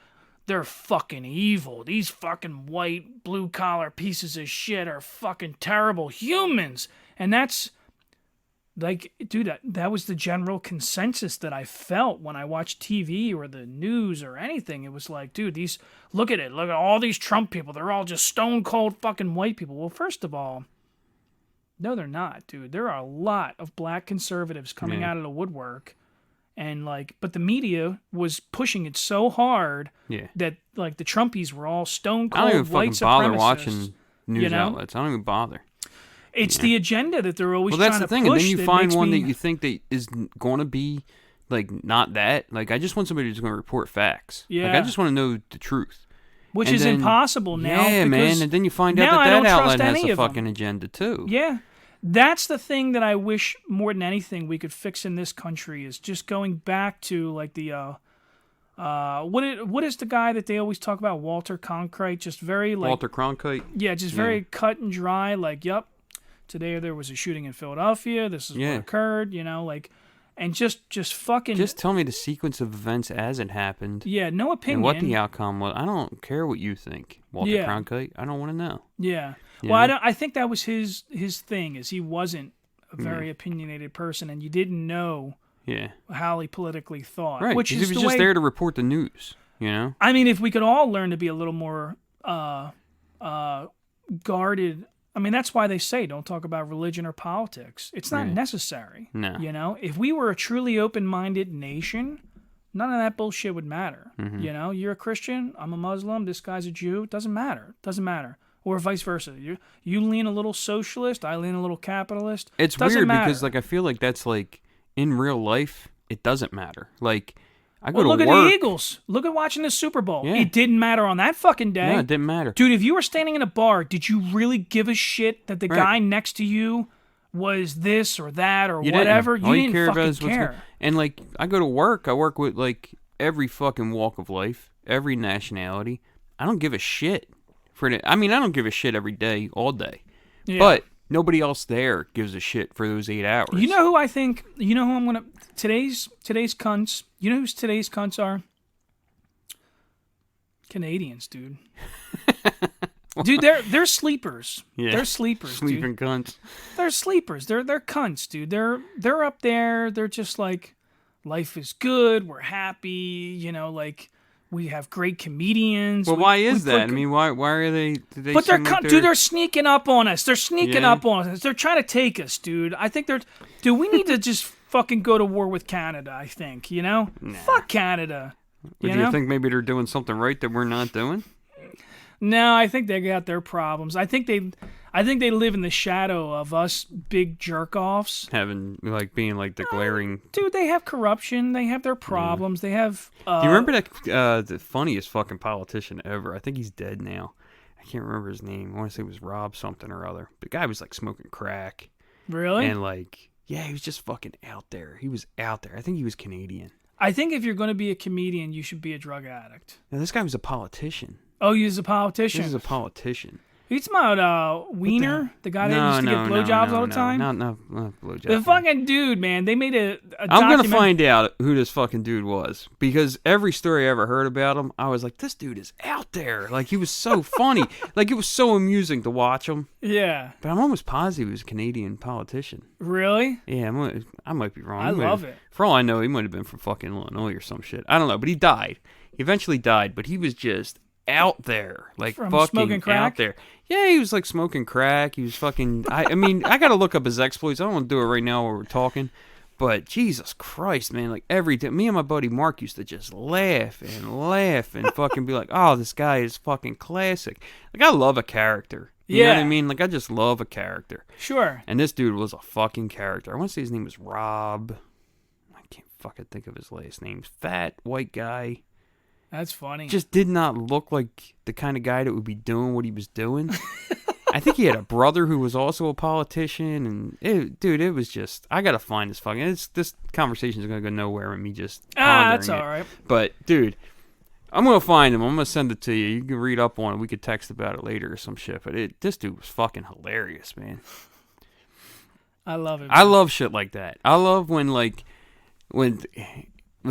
they're fucking evil. These fucking white, blue-collar pieces of shit are fucking terrible humans. And that's, like, dude, that was the general consensus that I felt when I watched TV or the news or anything. It was like, dude, look at all these Trump people. They're all just stone-cold fucking white people. Well, first of all, no, they're not, dude. There are a lot of black conservatives coming out of the woodwork. And but the media was pushing it so hard that like the Trumpies were all stone cold white supremacists. I don't even fucking bother watching news outlets. I don't even bother. It's the agenda that they're always trying to push. Well, that's the thing. And then you find one that you think that is going to be like not that. Like I just want somebody who's going to report facts. Yeah. Like I just want to know the truth. Which is impossible now. Yeah, man. And then you find out that outlet has a fucking agenda too. Yeah. That's the thing that I wish more than anything we could fix in this country is just going back to like the what is the guy that they always talk about, Walter Cronkite, just very like Walter Cronkite. Yeah, just very cut and dry, like, yep, today there was a shooting in Philadelphia, this is what occurred, and just fucking just tell me the sequence of events as it happened. Yeah, no opinion. And what the outcome was. I don't care what you think, Walter Cronkite. I don't want to know. Yeah. Well, I think that was his thing, is he wasn't a very opinionated person, and you didn't know how he politically thought. Right, which is he was just there to report the news, I mean, if we could all learn to be a little more guarded, I mean, that's why they say don't talk about religion or politics. It's not necessary. No. If we were a truly open-minded nation, none of that bullshit would matter. You're a Christian, I'm a Muslim, this guy's a Jew, it doesn't matter. Or vice versa. You lean a little socialist, I lean a little capitalist. It's weird because I feel like that's like in real life, it doesn't matter. Like I go to work. Look at the Eagles. Look at watching the Super Bowl. Yeah. It didn't matter on that fucking day. No, it didn't matter. Dude, if you were standing in a bar, did you really give a shit that the guy next to you was this or that or whatever? You didn't fucking care. And like I go to work, I work with like every fucking walk of life, every nationality. I don't give a shit. I mean, I don't give a shit every day, all day. Yeah. But nobody else there gives a shit for those 8 hours. You know who I think, who I'm going to, today's cunts, you know who today's cunts are? Canadians, dude. Dude, they're sleepers. Yeah. They're sleepers, Sleeping dude. Cunts. They're sleepers. They're cunts, dude. They're up there. They're just like, life is good. We're happy. Like, we have great comedians. Well, why is that? I mean, why are they? But they're sneaking up on us. They're sneaking up on us. They're trying to take us, dude. I think dude, we need to just fucking go to war with Canada. I think, Nah. Fuck Canada. Do you think maybe they're doing something right that we're not doing? No, I think they got their problems. I think they live in the shadow of us big jerk-offs. Being like the glaring... Dude, they have corruption. They have their problems. They have... Do you remember that the funniest fucking politician ever? I think he's dead now. I can't remember his name. I want to say it was Rob something or other. The guy was like smoking crack. Really? And he was just fucking out there. He was out there. I think he was Canadian. I think if you're going to be a comedian, you should be a drug addict. Now, this guy was a politician. Oh, he's a politician? This is a politician. You talking about Wiener, the guy that used to get blowjobs all the time? No, blowjobs. The fucking dude, man. They made a I'm going to find out who this fucking dude was. Because every story I ever heard about him, I was like, this dude is out there. Like, he was so funny. Like, it was so amusing to watch him. Yeah. But I'm almost positive he was a Canadian politician. Really? Yeah, I might be wrong. I love it. For all I know, he might have been from fucking Illinois or some shit. I don't know, but he died. He eventually died, but he was just out there, like from fucking smoking crack? Out there. Yeah, he was like smoking crack. He was fucking. I mean, I gotta look up his exploits. I don't want to do it right now while we're talking, but Jesus Christ, man! Like every day, me and my buddy Mark used to just laugh and fucking be like, "Oh, this guy is fucking classic." Like I love a character. You know what I mean? Like I just love a character. Sure. And this dude was a fucking character. I want to say his name was Rob. I can't fucking think of his last name. Fat white guy. That's funny. Just did not look like the kind of guy that would be doing what he was doing. I think he had a brother who was also a politician, and it was just, I gotta find this fucking. This conversation is gonna go nowhere with me just. That's all right. But dude, I'm gonna find him. I'm gonna send it to you. You can read up on it. We could text about it later or some shit. But this dude was fucking hilarious, man. I love it. Man. I love shit like that. I love when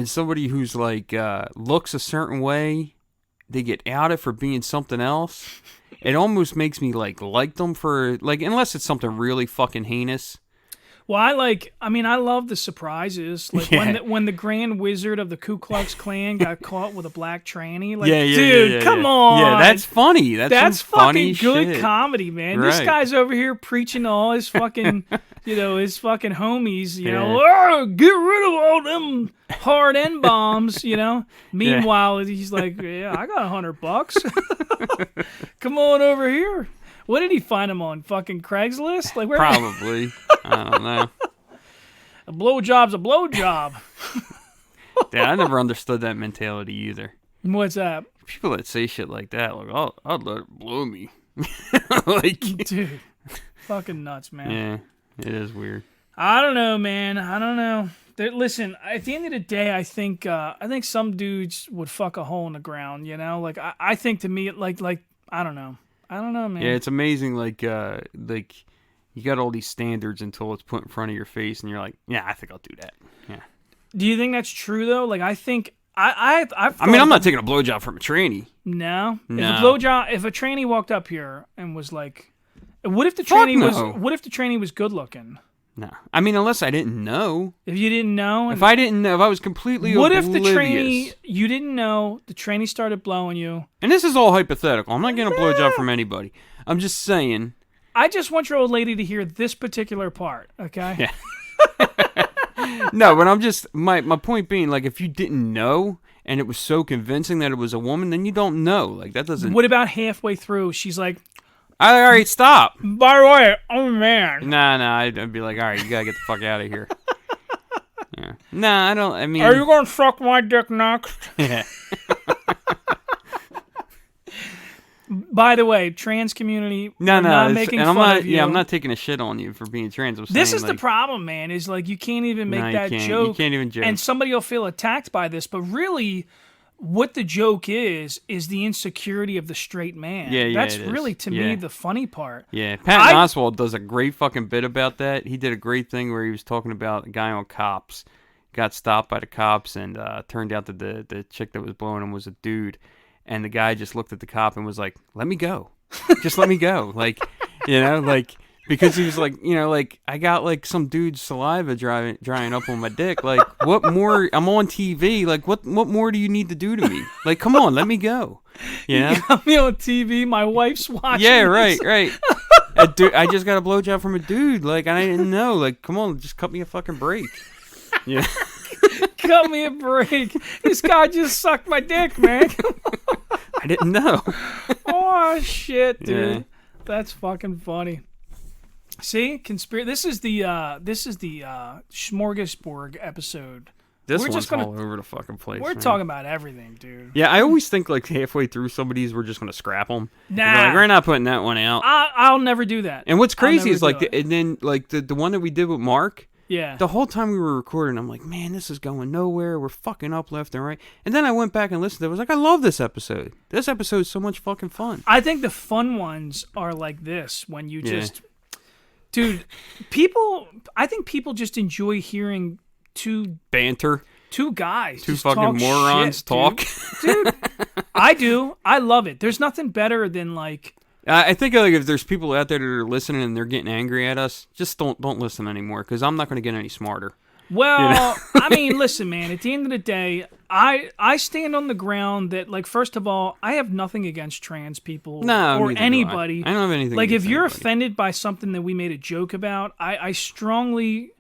somebody who's like looks a certain way, they get outed for being something else. It almost makes me like them for like, unless it's something really fucking heinous. Well, I love the surprises. Like when the Grand Wizard of the Ku Klux Klan got caught with a black tranny. Like, dude, come on. Yeah, that's funny. That's fucking funny good shit. comedy, man. Right. This guy's over here preaching to all his fucking, his fucking homies, oh, get rid of all them hard N-bombs, Meanwhile, he's like, yeah, I got $100. Come on over here. What did he find him on? Fucking Craigslist? Like, where? Probably. I don't know. A blowjob's a blowjob. Yeah, I never understood that mentality either. What's that? People that say shit like that, like, I'd let it blow me. Like, dude, fucking nuts, man. Yeah, it is weird. I don't know, man. I don't know. Listen, at the end of the day, I think some dudes would fuck a hole in the ground. Like I think to me, like I don't know. I don't know, man. Yeah, it's amazing. Like you got all these standards until it's put in front of your face, and you're like, yeah, I think I'll do that. Yeah. Do you think that's true though? Like, I think I'm not taking a blowjob from a tranny. No. If a tranny walked up here and was like, what if the tranny was good looking? No. I mean, unless I didn't know. If you didn't know? If I didn't know, if I was completely oblivious. What if the tranny, you didn't know, the tranny started blowing you? And this is all hypothetical. I'm not getting a blowjob from anybody. I'm just saying. I just want your old lady to hear this particular part, okay? Yeah. No, but I'm just, my point being, like, if you didn't know and it was so convincing that it was a woman, then you don't know. Like, that doesn't. What about halfway through? She's like, all right, stop. By the way, I'm a man. Nah, I'd be like, all right, you gotta get the fuck out of here. Yeah. Nah, I don't, I mean. Are you gonna suck my dick next? Yeah. By the way, trans community, not making fun of you. Yeah, I'm not taking a shit on you for being trans. This is the problem, man, is like you can't even make that joke. You can't even joke. And somebody will feel attacked by this, but really what the joke is the insecurity of the straight man. Yeah, that's really, to me, the funny part. Yeah, Patton Oswalt does a great fucking bit about that. He did a great thing where he was talking about a guy on cops, got stopped by the cops, and turned out that the chick that was blowing him was a dude. And the guy just looked at the cop and was like, let me go. Just let me go. Like, because he was like, like, I got like some dude's saliva drying up on my dick. Like, what more? I'm on TV. Like, what more do you need to do to me? Like, come on, let me go. You got me on TV. My wife's watching. Yeah, right. I just got a blowjob from a dude. Like, I didn't know. Like, come on, just cut me a fucking break. Yeah. Cut me a break. This guy just sucked my dick, man. I didn't know. Oh, shit, dude. Yeah. That's fucking funny. See, This is the smorgasbord episode. We're one's all over the fucking place. We're talking about everything, dude. Yeah, I always think like halfway through some of these, we're just gonna scrap them. Nah, like, we're not putting that one out. I'll never do that. And what's crazy is like, and then like the one that we did with Mark. Yeah. The whole time we were recording, I'm like, man, this is going nowhere. We're fucking up left and right. And then I went back and listened to it. I was like, I love this episode. This episode is so much fucking fun. I think the fun ones are like this, when you just... Dude, I think people just enjoy hearing two guys. Two fucking morons talk. Dude, I do. I love it. There's nothing better than like... I think like if there's people out there that are listening and they're getting angry at us, just don't listen anymore, because I'm not going to get any smarter. Well, I mean, listen, man. At the end of the day, I stand on the ground that, like, first of all, I have nothing against trans people or anybody. I don't have anything. Like, if you're offended by something that we made a joke about, I strongly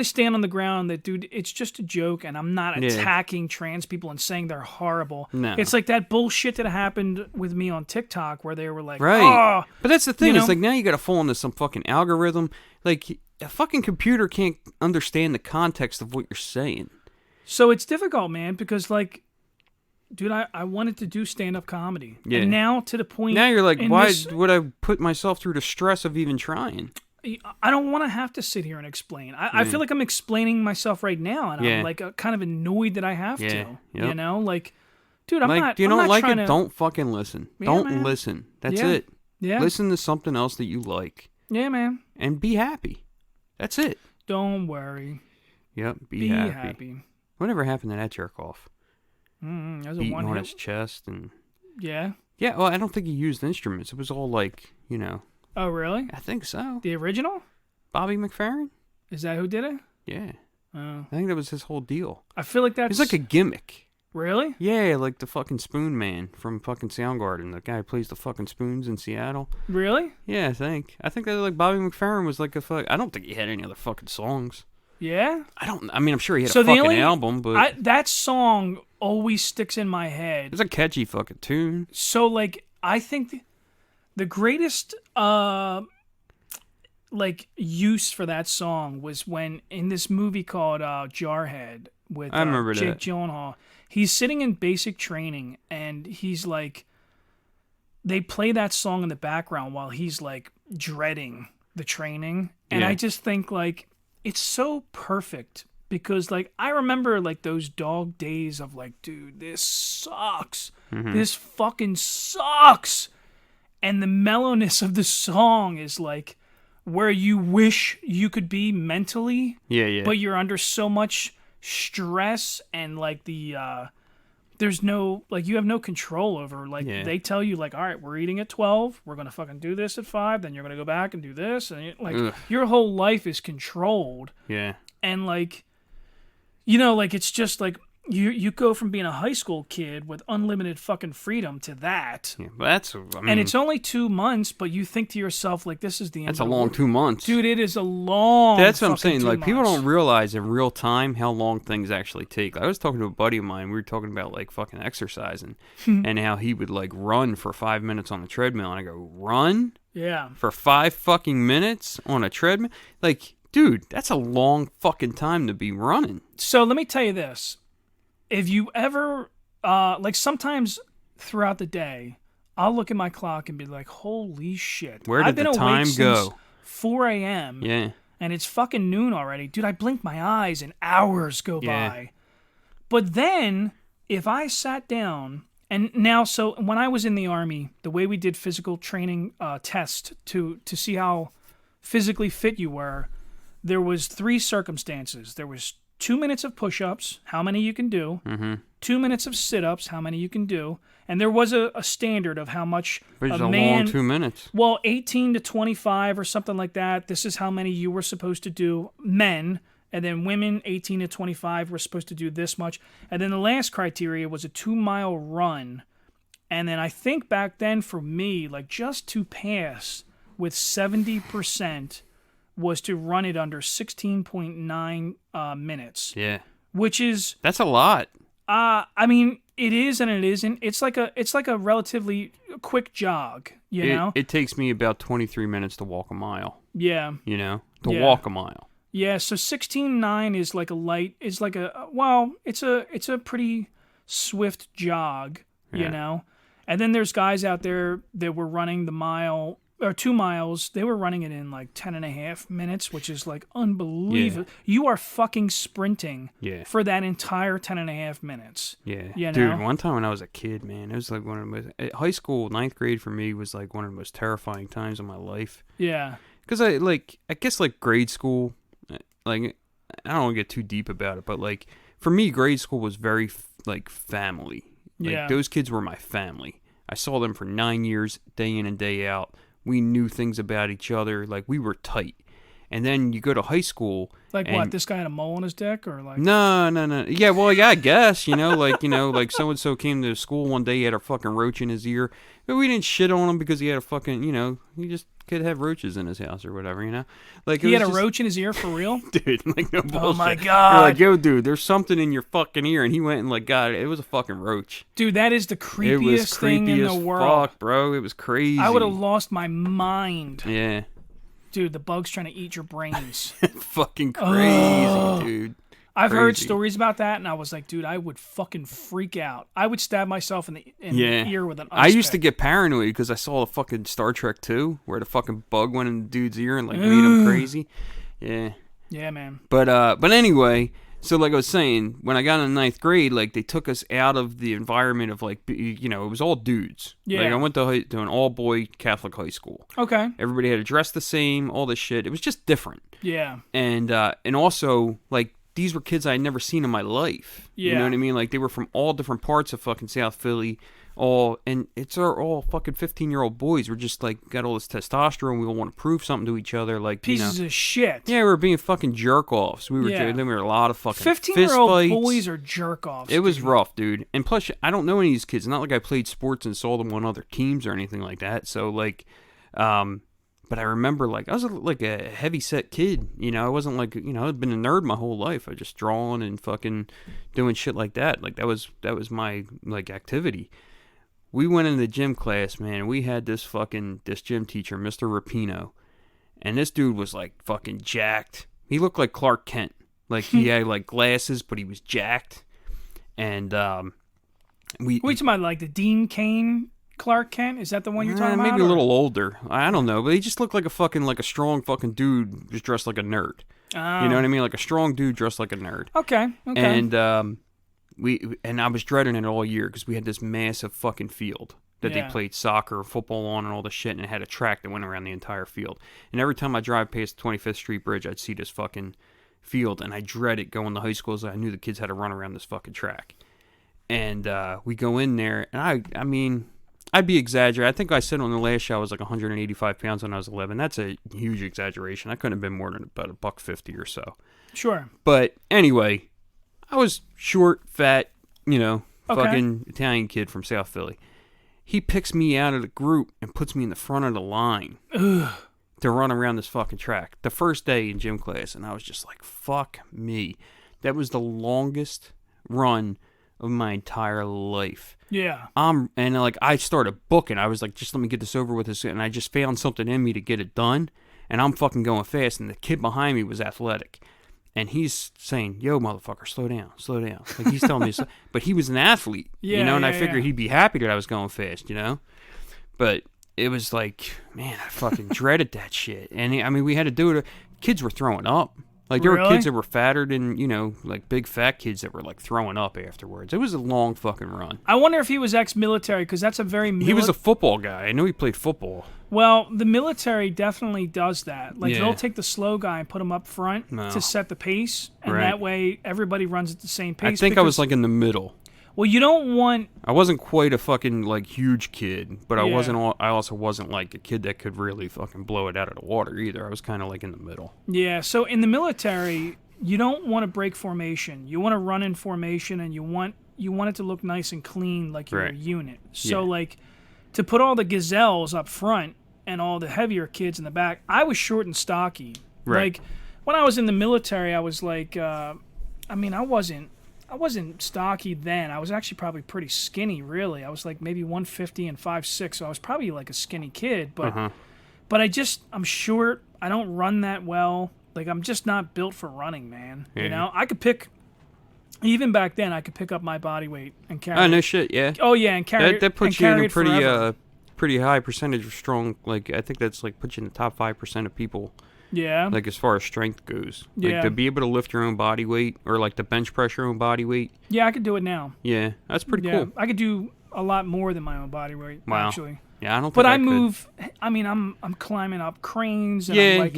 stand on the ground that, dude, it's just a joke, and I'm not attacking trans people and saying they're horrible. No. It's like that bullshit that happened with me on TikTok where they were like, right. Oh, but that's the thing. It's like now you got to fall into some fucking algorithm. Like, a fucking computer can't understand the context of what you're saying. So it's difficult, man, because, like, dude, I wanted to do stand-up comedy. Yeah. And now to the point... Now you're like, why would I put myself through the stress of even trying? I don't want to have to sit here and explain. I feel like I'm explaining myself right now, and I'm like kind of annoyed that I have to. Yep. You know, like, dude, I'm like, not. You don't I'm not like it? to... Don't fucking listen. Yeah, don't man. listen. That's Yeah. it. Yeah. Listen to something else that you like. Yeah, man. And be happy. That's it. Don't worry. Yep. Be happy. happy. Whatever happened to that jerk off? That was Beating a one on hit. his chest and. Yeah. Yeah. Well, I don't think he used instruments. It was all like, Oh, really? I think so. The original? Bobby McFerrin? Is that who did it? Yeah. Oh. I think that was his whole deal. I feel like that's... He's like a gimmick. Really? Yeah, like the fucking Spoon Man from fucking Soundgarden. The guy who plays the fucking spoons in Seattle. Really? Yeah, I think that like Bobby McFerrin was like I don't think he had any other fucking songs. Yeah? I mean, I'm sure he had a fucking album, but... that song always sticks in my head. It's a catchy fucking tune. So, like, I think the greatest... like use for that song was when in this movie called Jarhead with I remember Jake that. Gyllenhaal. He's sitting in basic training and he's like, they play that song in the background while he's like dreading the training, and Yeah. I just think like it's so perfect because like I remember like those dog days of like, dude, this sucks. Mm-hmm. This fucking sucks. And the mellowness of the song is like where you wish you could be mentally, Yeah. but you're under so much stress and like there's no, like, you have no control over, like, they tell you, like, all right, we're eating at 12, we're gonna fucking do this at 5, then you're gonna go back and do this, and like your whole life is controlled. Yeah. And like, like, it's just like you go from being a high school kid with unlimited fucking freedom to that. Yeah, but that's... I mean, and it's only 2 months, but you think to yourself, like, this is the end that's of a the long world. 2 months. Dude, it is a long That's what I'm fucking saying. 2 Like, people months. don't realize in real time how long things actually take. I was talking to a buddy of mine. We were talking about, like, fucking exercising and how he would, like, run for 5 minutes on the treadmill. And I go, run? Yeah. For 5 fucking minutes on a treadmill? Like, dude, that's a long fucking time to be running. So let me tell you this. If you ever, like sometimes throughout the day, I'll look at my clock and be like, holy shit. Where did I've been the time awake go? Since 4 a.m. Yeah. And it's fucking noon already. Dude, I blink my eyes and hours go by. But then, if I sat down, and now, so when I was in the Army, the way we did physical training test to see how physically fit you were, there was 3 circumstances. There was 2 minutes of push-ups, how many you can do. Mm-hmm. 2 minutes of sit-ups, how many you can do. And there was a standard of how much But it's a a man... long 2 minutes. Well, 18 to 25 or something like that. This is how many you were supposed to do, men. And then women, 18 to 25, were supposed to do this much. And then the last criteria was a 2-mile run. And then I think back then for me, like just to pass with 70%... was to run it under 16.9 minutes. Yeah. Which is... That's a lot. I mean, it is and it isn't. It's like a relatively quick jog, you know? It takes me about 23 minutes to walk a mile. Yeah. To walk a mile. Yeah, so 16.9 is like a light... It's like a... Well, it's a pretty swift jog, you know? And then there's guys out there that were running the mile... or 2 miles, they were running it in like 10.5 minutes, which is like unbelievable. Yeah. You are fucking sprinting for that entire 10.5 minutes. Yeah. You know? Dude, one time when I was a kid, man, it was like one of the most... High school, 9th grade for me was like one of the most terrifying times of my life. Yeah. Because I guess like grade school, like, I don't want to get too deep about it, but like, for me, grade school was very like family. Like, those kids were my family. I saw them for 9 years, day in and day out. We knew things about each other. Like, we were tight. And then you go to high school. Like what? This guy had a mole on his dick, or like? No. Yeah, well, yeah, I guess, like so-and-so came to school one day, he had a fucking roach in his ear. But we didn't shit on him because he had a fucking, he just could have roaches in his house or whatever, Like, he had a roach in his ear for real? Dude, like, no bullshit. Oh my God. You're like, yo, dude, there's something in your fucking ear. And he went and like, got it. It was a fucking roach. Dude, that is the creepiest thing in the world. Fuck, bro. It was crazy. I would have lost my mind. Yeah. Dude, the bug's trying to eat your brains. Fucking crazy, dude. I've heard stories about that, and I was like, dude, I would fucking freak out. I would stab myself in the ear with an ice I used pick. to get paranoid because I saw the fucking Star Trek 2, where the fucking bug went in the dude's ear and like made him crazy. Yeah. Yeah, man. But anyway, so like I was saying, when I got in the 9th grade, like they took us out of the environment of like, you know, it was all dudes. Yeah. Like I went to an all-boy Catholic high school. Okay. Everybody had to dress the same, all this shit. It was just different. Yeah. And also like, these were kids I had never seen in my life. Yeah. You know what I mean? Like, they were from all different parts of fucking South Philly. And it's all fucking 15-year-old boys. We're just, like, got all this testosterone. We all want to prove something to each other. Like, pieces of shit. Yeah, we were being fucking jerk-offs. Then we were a lot of fucking 15-year-old boys are jerk-offs. It was rough, dude. And plus, I don't know any of these kids. It's not like I played sports and saw them on other teams or anything like that. So, like, but I remember, like, I was like a heavy-set kid, you know. I wasn't like, you know, I'd been a nerd my whole life. I just drawing and fucking doing shit like that. Like, that was my, like, activity. We went into the gym class, man. We had this gym teacher, Mr. Rapino. And this dude was, like, fucking jacked. He looked like Clark Kent. Like, he had, like, glasses, but he was jacked. And, we talking about, like, the Dean Cain Clark Kent? Is that the one you're talking about? Maybe a little older. I don't know. But he just looked like a strong fucking dude just dressed like a nerd. Oh. You know what I mean? Like a strong dude dressed like a nerd. Okay. And I was dreading it all year because we had this massive fucking field that they played soccer or football on and all this shit, and it had a track that went around the entire field. And every time I drive past the 25th Street Bridge, I'd see this fucking field, and I dreaded going to high school because I knew the kids had to run around this fucking track. And we go in there, and I mean, I'd be exaggerating. I think I said on the last show I was like 185 pounds when I was 11. That's a huge exaggeration. I couldn't have been more than about $150 or so. Sure. But anyway, I was short, fat, you know, fucking Italian kid from South Philly. He picks me out of the group and puts me in the front of the line to run around this fucking track. The first day in gym class, and I was just like, fuck me. That was the longest run of my entire life. Yeah. And like I started booking. I was like, just let me get this over with this, and I just found something in me to get it done. And I'm fucking going fast, and the kid behind me was athletic, and he's saying, "Yo, motherfucker, slow down, slow down." Like he's telling me, but he was an athlete, you know, and I figured he'd be happy that I was going fast, you know. But it was like, man, I fucking dreaded that shit. And I mean, we had to do it. Kids were throwing up. Like, there were kids that were fatter than, you know, like big fat kids that were like throwing up afterwards. It was a long fucking run. I wonder if he was ex-military, because that's a very... He was a football guy. I knew he played football. Well, the military definitely does that. Like, they'll take the slow guy and put him up front to set the pace, and that way everybody runs at the same pace. I think I was like in the middle. Well, you don't want... I wasn't quite a fucking, like, huge kid, but I also wasn't, like, a kid that could really fucking blow it out of the water either. I was kind of, like, in the middle. Yeah, so in the military, you don't want to break formation. You want to run in formation, and you want it to look nice and clean like you're a unit. So, like, to put all the gazelles up front and all the heavier kids in the back, I was short and stocky. Right. Like, when I was in the military, I was, like, I wasn't stocky then. I was actually probably pretty skinny, really. I was like maybe 150 and 5'6", so I was probably like a skinny kid. But I'm short. I don't run that well. Like, I'm just not built for running, man. Yeah. You know, I could pick, even back then, I could pick up my body weight and carry it. Oh, no shit, yeah. Oh, yeah, and carry that puts you in a pretty pretty high percentage of strong, like, I think that's like puts you in the top 5% of people. Yeah. Like, as far as strength goes. Yeah. Like, to be able to lift your own body weight, or, like, to bench press your own body weight. Yeah, I could do it now. Yeah, that's pretty cool. I could do a lot more than my own body weight, actually. Yeah, I don't think But I move, I mean, I'm climbing up cranes, and I'm, like,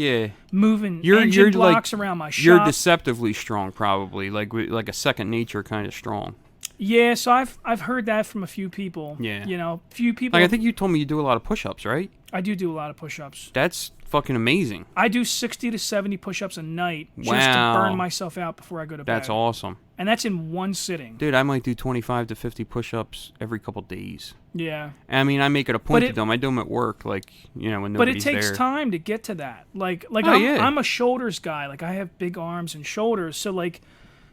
moving engine blocks around my shop. You're deceptively strong, probably. Like a second nature kind of strong. Yeah, so I've heard that from a few people. Yeah. You know, few people. Like, I think you told me you do a lot of push-ups, right? I do a lot of push-ups. That's fucking amazing. I do 60 to 70 push-ups a night just to burn myself out before I go to bed. That's awesome. And that's in one sitting. Dude, I might do 25 to 50 push-ups every couple days. Yeah. I mean, I make it a point to do them. I do them at work, like, you know, when nobody's there. But it takes time to get to that. Like I'm a shoulders guy. Like, I have big arms and shoulders. So, like,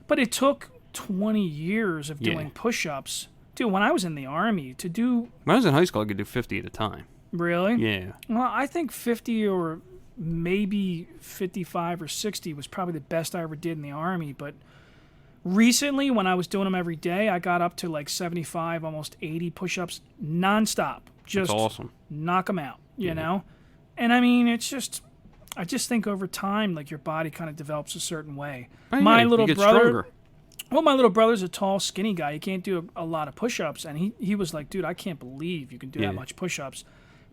but it took 20 years of doing push-ups. Dude, when I was in the Army, when I was in high school, I could do 50 at a time. Really? Yeah. Well, I think 50 or maybe 55 or 60 was probably the best I ever did in the Army, but Recently, when I was doing them every day, I got up to like 75, almost 80 push-ups nonstop. Just That's awesome. Knock them out, you know? And I mean, it's just, I just think over time, like your body kind of develops a certain way. Oh, My yeah, little you get brother, stronger. well, my little brother's a tall, skinny guy. He can't do a lot of push-ups. And he was like, dude, I can't believe you can do that much push-ups.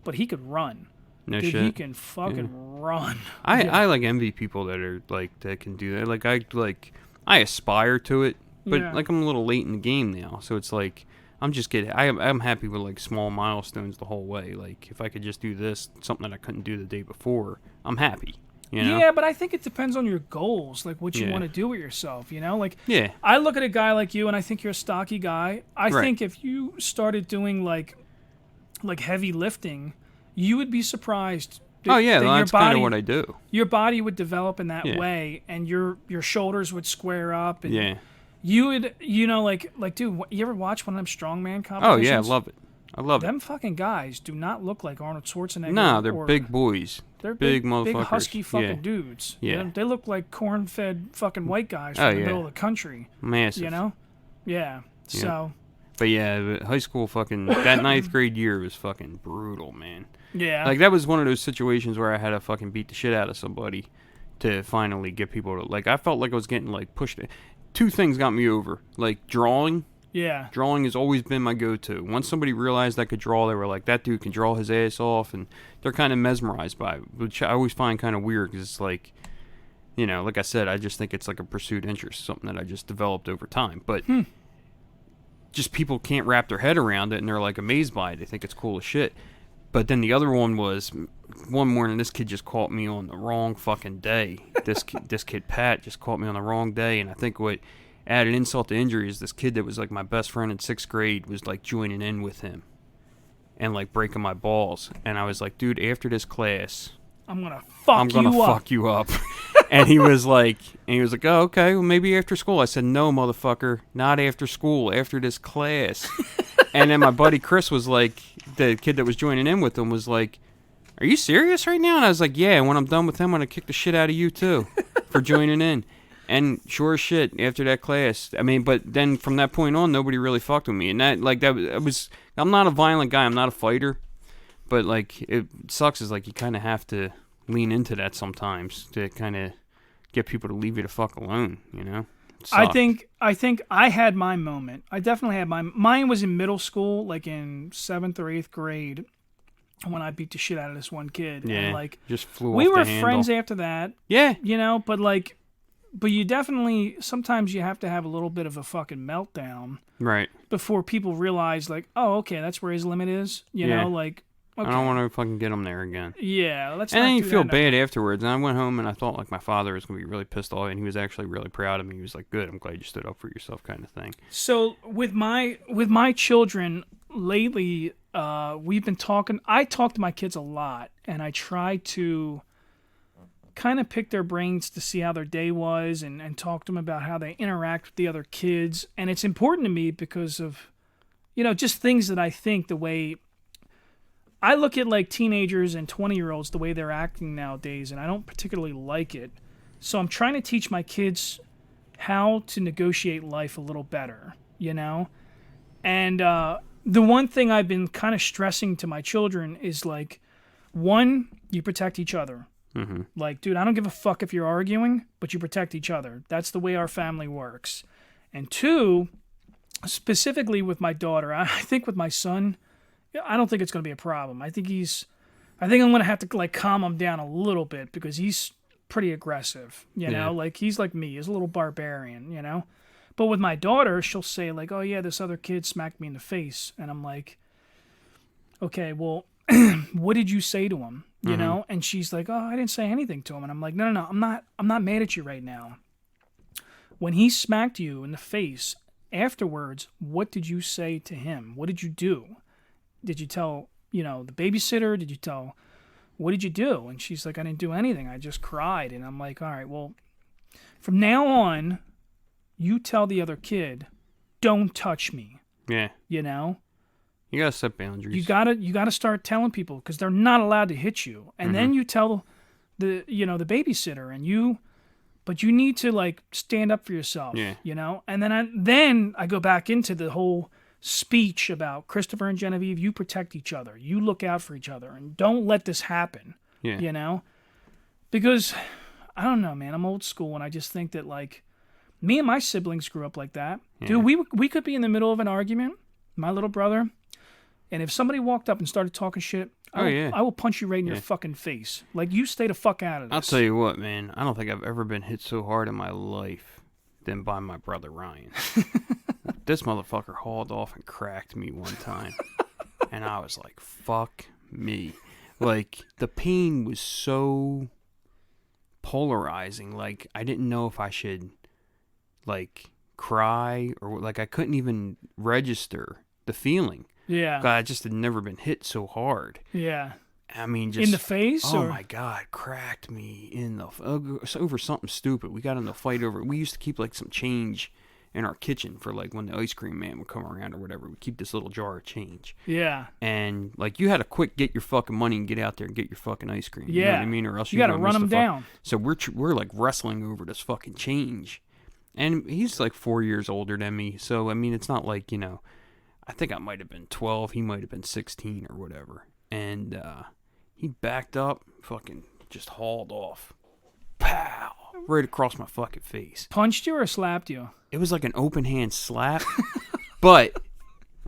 But he could run. No Dude, shit. he can fucking run. I like envy people that are like that can do that. I aspire to it, but Yeah. like I'm a little late in the game now, so it's like I'm happy with like small milestones the whole way. Like if I could just do this, something that I couldn't do the day before, I'm happy. You know? Yeah, but I think it depends on your goals, like what you Yeah. want to do with yourself, you know? Like, Yeah. I look at a guy like you, and I think you're a stocky guy. I Right. think if you started doing, like heavy lifting, you would be surprised. Oh yeah, that well, your that's kind body, of what I do. your body would develop in that Yeah. way, and your shoulders would square up, and Yeah. you would, you know, like, dude, you ever watch one of them strongman competitions? Oh yeah, I love it. I love it. Them fucking guys do not look like Arnold Schwarzenegger. Nah, they're or, big boys. They're big big motherfuckers. husky fucking Yeah. dudes. Yeah. They look like corn-fed fucking white guys from Oh, the yeah. middle of the country. Massive. You know? Yeah. So, But yeah, the high school fucking that ninth grade year was fucking brutal, man. yeah. Like that was one of those situations where I had to fucking beat the shit out of somebody to finally get people to like. I felt like I was getting like pushed. Two things got me over, like drawing. yeah. Drawing has always been my go-to. Once somebody realized I could draw, they were like, "That dude can draw his ass off," and they're kind of mesmerized by it, which I always find kind of weird because it's like, you know, like I said, I just think it's like a pursued interest, something that I just developed over time. But just people can't wrap their head around it, and they're like amazed by it. They think it's cool as shit. But then the other one was one morning. This kid just caught me on the wrong fucking day. This kid Pat just caught me on the wrong day, and I think what added insult to injury is this kid that was like my best friend in 6th grade was like joining in with him and like breaking my balls. And I was like, dude, after this class, I'm gonna fuck you up. And he was like, oh, okay, well, maybe after school. I said, no, motherfucker, not after school, after this class. And then my buddy Chris was like, the kid that was joining in with him was like, are you serious right now? And I was like, yeah, and when I'm done with him, I'm going to kick the shit out of you too for joining in. And sure as shit, after that class, I mean, but then from that point on, nobody really fucked with me. And I'm not a violent guy, I'm not a fighter. But like, it sucks is like you kind of have to lean into that sometimes to kind of get people to leave you the fuck alone, you know? I think I had my moment. I definitely had mine was in middle school, like in 7th or 8th grade, when I beat the shit out of this one kid. Yeah, And like just flew we off were the handle. friends after that. Yeah. You know, but you definitely, sometimes you have to have a little bit of a fucking meltdown Right. before people realize, like, oh, okay, that's where his limit is. You Yeah. know, like, okay. I don't want to fucking get him there again. Yeah, let's And not then you do feel that bad afterwards. And I went home and I thought like my father was going to be really pissed off, and he was actually really proud of me. He was like, good, I'm glad you stood up for yourself, kind of thing. So with my children lately, we've been talking. I talk to my kids a lot, and I try to kind of pick their brains to see how their day was, and talk to them about how they interact with the other kids. And it's important to me because of, you know, just things that I think the way I look at like teenagers and 20-year-olds, the way they're acting nowadays, and I don't particularly like it. So I'm trying to teach my kids how to negotiate life a little better, you know? And the one thing I've been kind of stressing to my children is like, one, you protect each other. Mm-hmm. Like, dude, I don't give a fuck if you're arguing, but you protect each other. That's the way our family works. And two, specifically with my daughter, I think with my son, I don't think it's going to be a problem. I think I'm going to have to like calm him down a little bit because he's pretty aggressive, you know, like he's like me, he's a little barbarian, you know. But with my daughter, she'll say like, oh yeah, this other kid smacked me in the face. And I'm like, okay, well, what did you say to him? You know? And she's like, oh, I didn't say anything to him. And I'm like, no, I'm not mad at you right now. When he smacked you in the face afterwards, what did you say to him? What did you do? Did you tell, you know, the babysitter? Did you tell, what did you do? And she's like, I didn't do anything. I just cried. And I'm like, all right, well, from now on, you tell the other kid, don't touch me. Yeah. You know? You gotta set boundaries. You gotta start telling people because they're not allowed to hit you. And then you tell the babysitter, and you but you need to like stand up for yourself. Yeah. You know. And then I go back into the whole speech about Christopher and Genevieve. You protect each other. You look out for each other, and don't let this happen. Yeah. You know, because I don't know, man. I'm old school, and I just think that like me and my siblings grew up like that. Yeah. Dude, we could be in the middle of an argument, my little brother, and if somebody walked up and started talking shit, I will punch you right in your fucking face. Like, you stay the fuck out of this. I'll tell you what, man. I don't think I've ever been hit so hard in my life than by my brother Ryan. This motherfucker hauled off and cracked me one time. And I was like, fuck me. Like, the pain was so polarizing. Like, I didn't know if I should, like, cry or, like, I couldn't even register the feeling. Yeah. God, I just had never been hit so hard. Yeah. I mean, just in the face. Oh my God, cracked me in the over something stupid. We got in a fight over. We used to keep like some change in our kitchen for like when the ice cream man would come around or whatever. We keep this little jar of change. Yeah. And like you had to quick get your fucking money and get out there and get your fucking ice cream. Yeah. You know what I mean? Or else you got to run them down. So we're like wrestling over this fucking change, and he's like 4 years older than me. So I mean, it's not like, you know. I think I might have been 12. He might have been 16 or whatever. And he backed up, fucking just hauled off. Pow! Right across my fucking face. Punched you or slapped you? It was like an open hand slap. But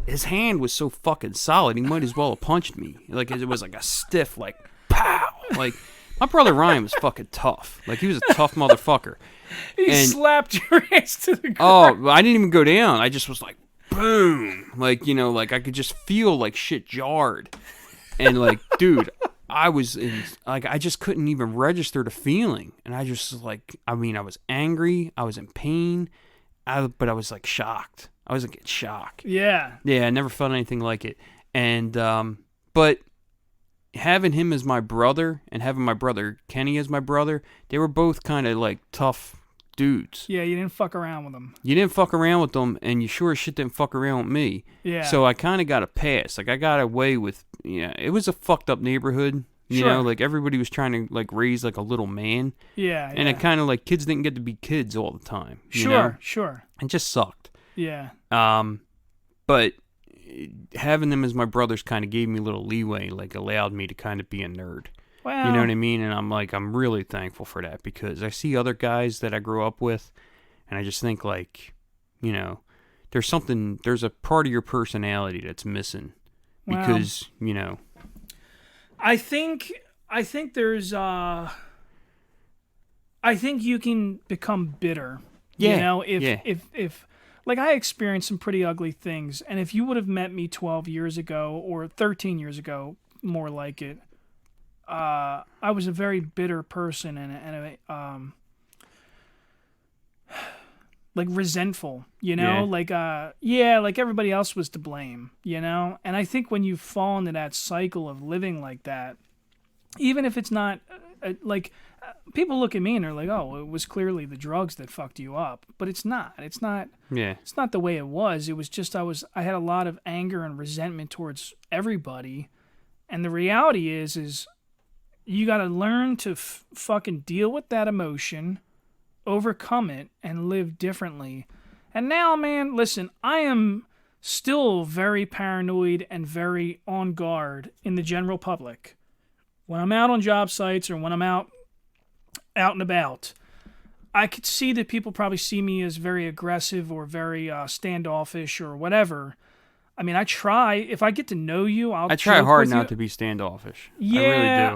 his hand was so fucking solid, he might as well have punched me. Like, it was like a stiff, like, pow! Like, my brother Ryan was fucking tough. Like, he was a tough motherfucker. He slapped your ass to the ground. Oh, I didn't even go down. I just was like, boom, like, you know, like I could just feel like shit jarred, and like, dude, I was in, like, I just couldn't even register the feeling, and I just like, I mean, I was angry, I was in pain, but I was like shocked. I was like in shock. Yeah, I never felt anything like it, and but having him as my brother and having my brother Kenny as my brother, they were both kind of like tough dudes. Yeah, you didn't fuck around with them. You didn't fuck around with them, and you sure as shit didn't fuck around with me. Yeah. So I kind of got a pass. Like, I got away with, it was a fucked up neighborhood. You know, like, everybody was trying to, like, raise, like, a little man. Yeah, And it kind of, like, kids didn't get to be kids all the time. You sure, know? Sure. It just sucked. Yeah. But having them as my brothers kind of gave me a little leeway, like, allowed me to kind of be a nerd. Well, you know what I mean? And I'm really thankful for that, because I see other guys that I grew up with, and I just think, like, you know, there's a part of your personality that's missing because, you know. I think there's, I think you can become bitter. Yeah. You know, if like, I experienced some pretty ugly things, and if you would have met me 12 years ago or 13 years ago, more like it, I was a very bitter person and like resentful, you know, like like everybody else was to blame, you know. And I think when you fall into that cycle of living like that, even if it's not people look at me and they're like, oh, it was clearly the drugs that fucked you up, but it's not. It's not the way it was. It was just I had a lot of anger and resentment towards everybody, and the reality is you got to learn to fucking deal with that emotion, overcome it, and live differently. And now, man, listen, I am still very paranoid and very on guard in the general public. When I'm out on job sites or when I'm out and about, I could see that people probably see me as very aggressive or very standoffish or whatever. I mean, I try. If I get to know you, I try hard not to be standoffish. Yeah,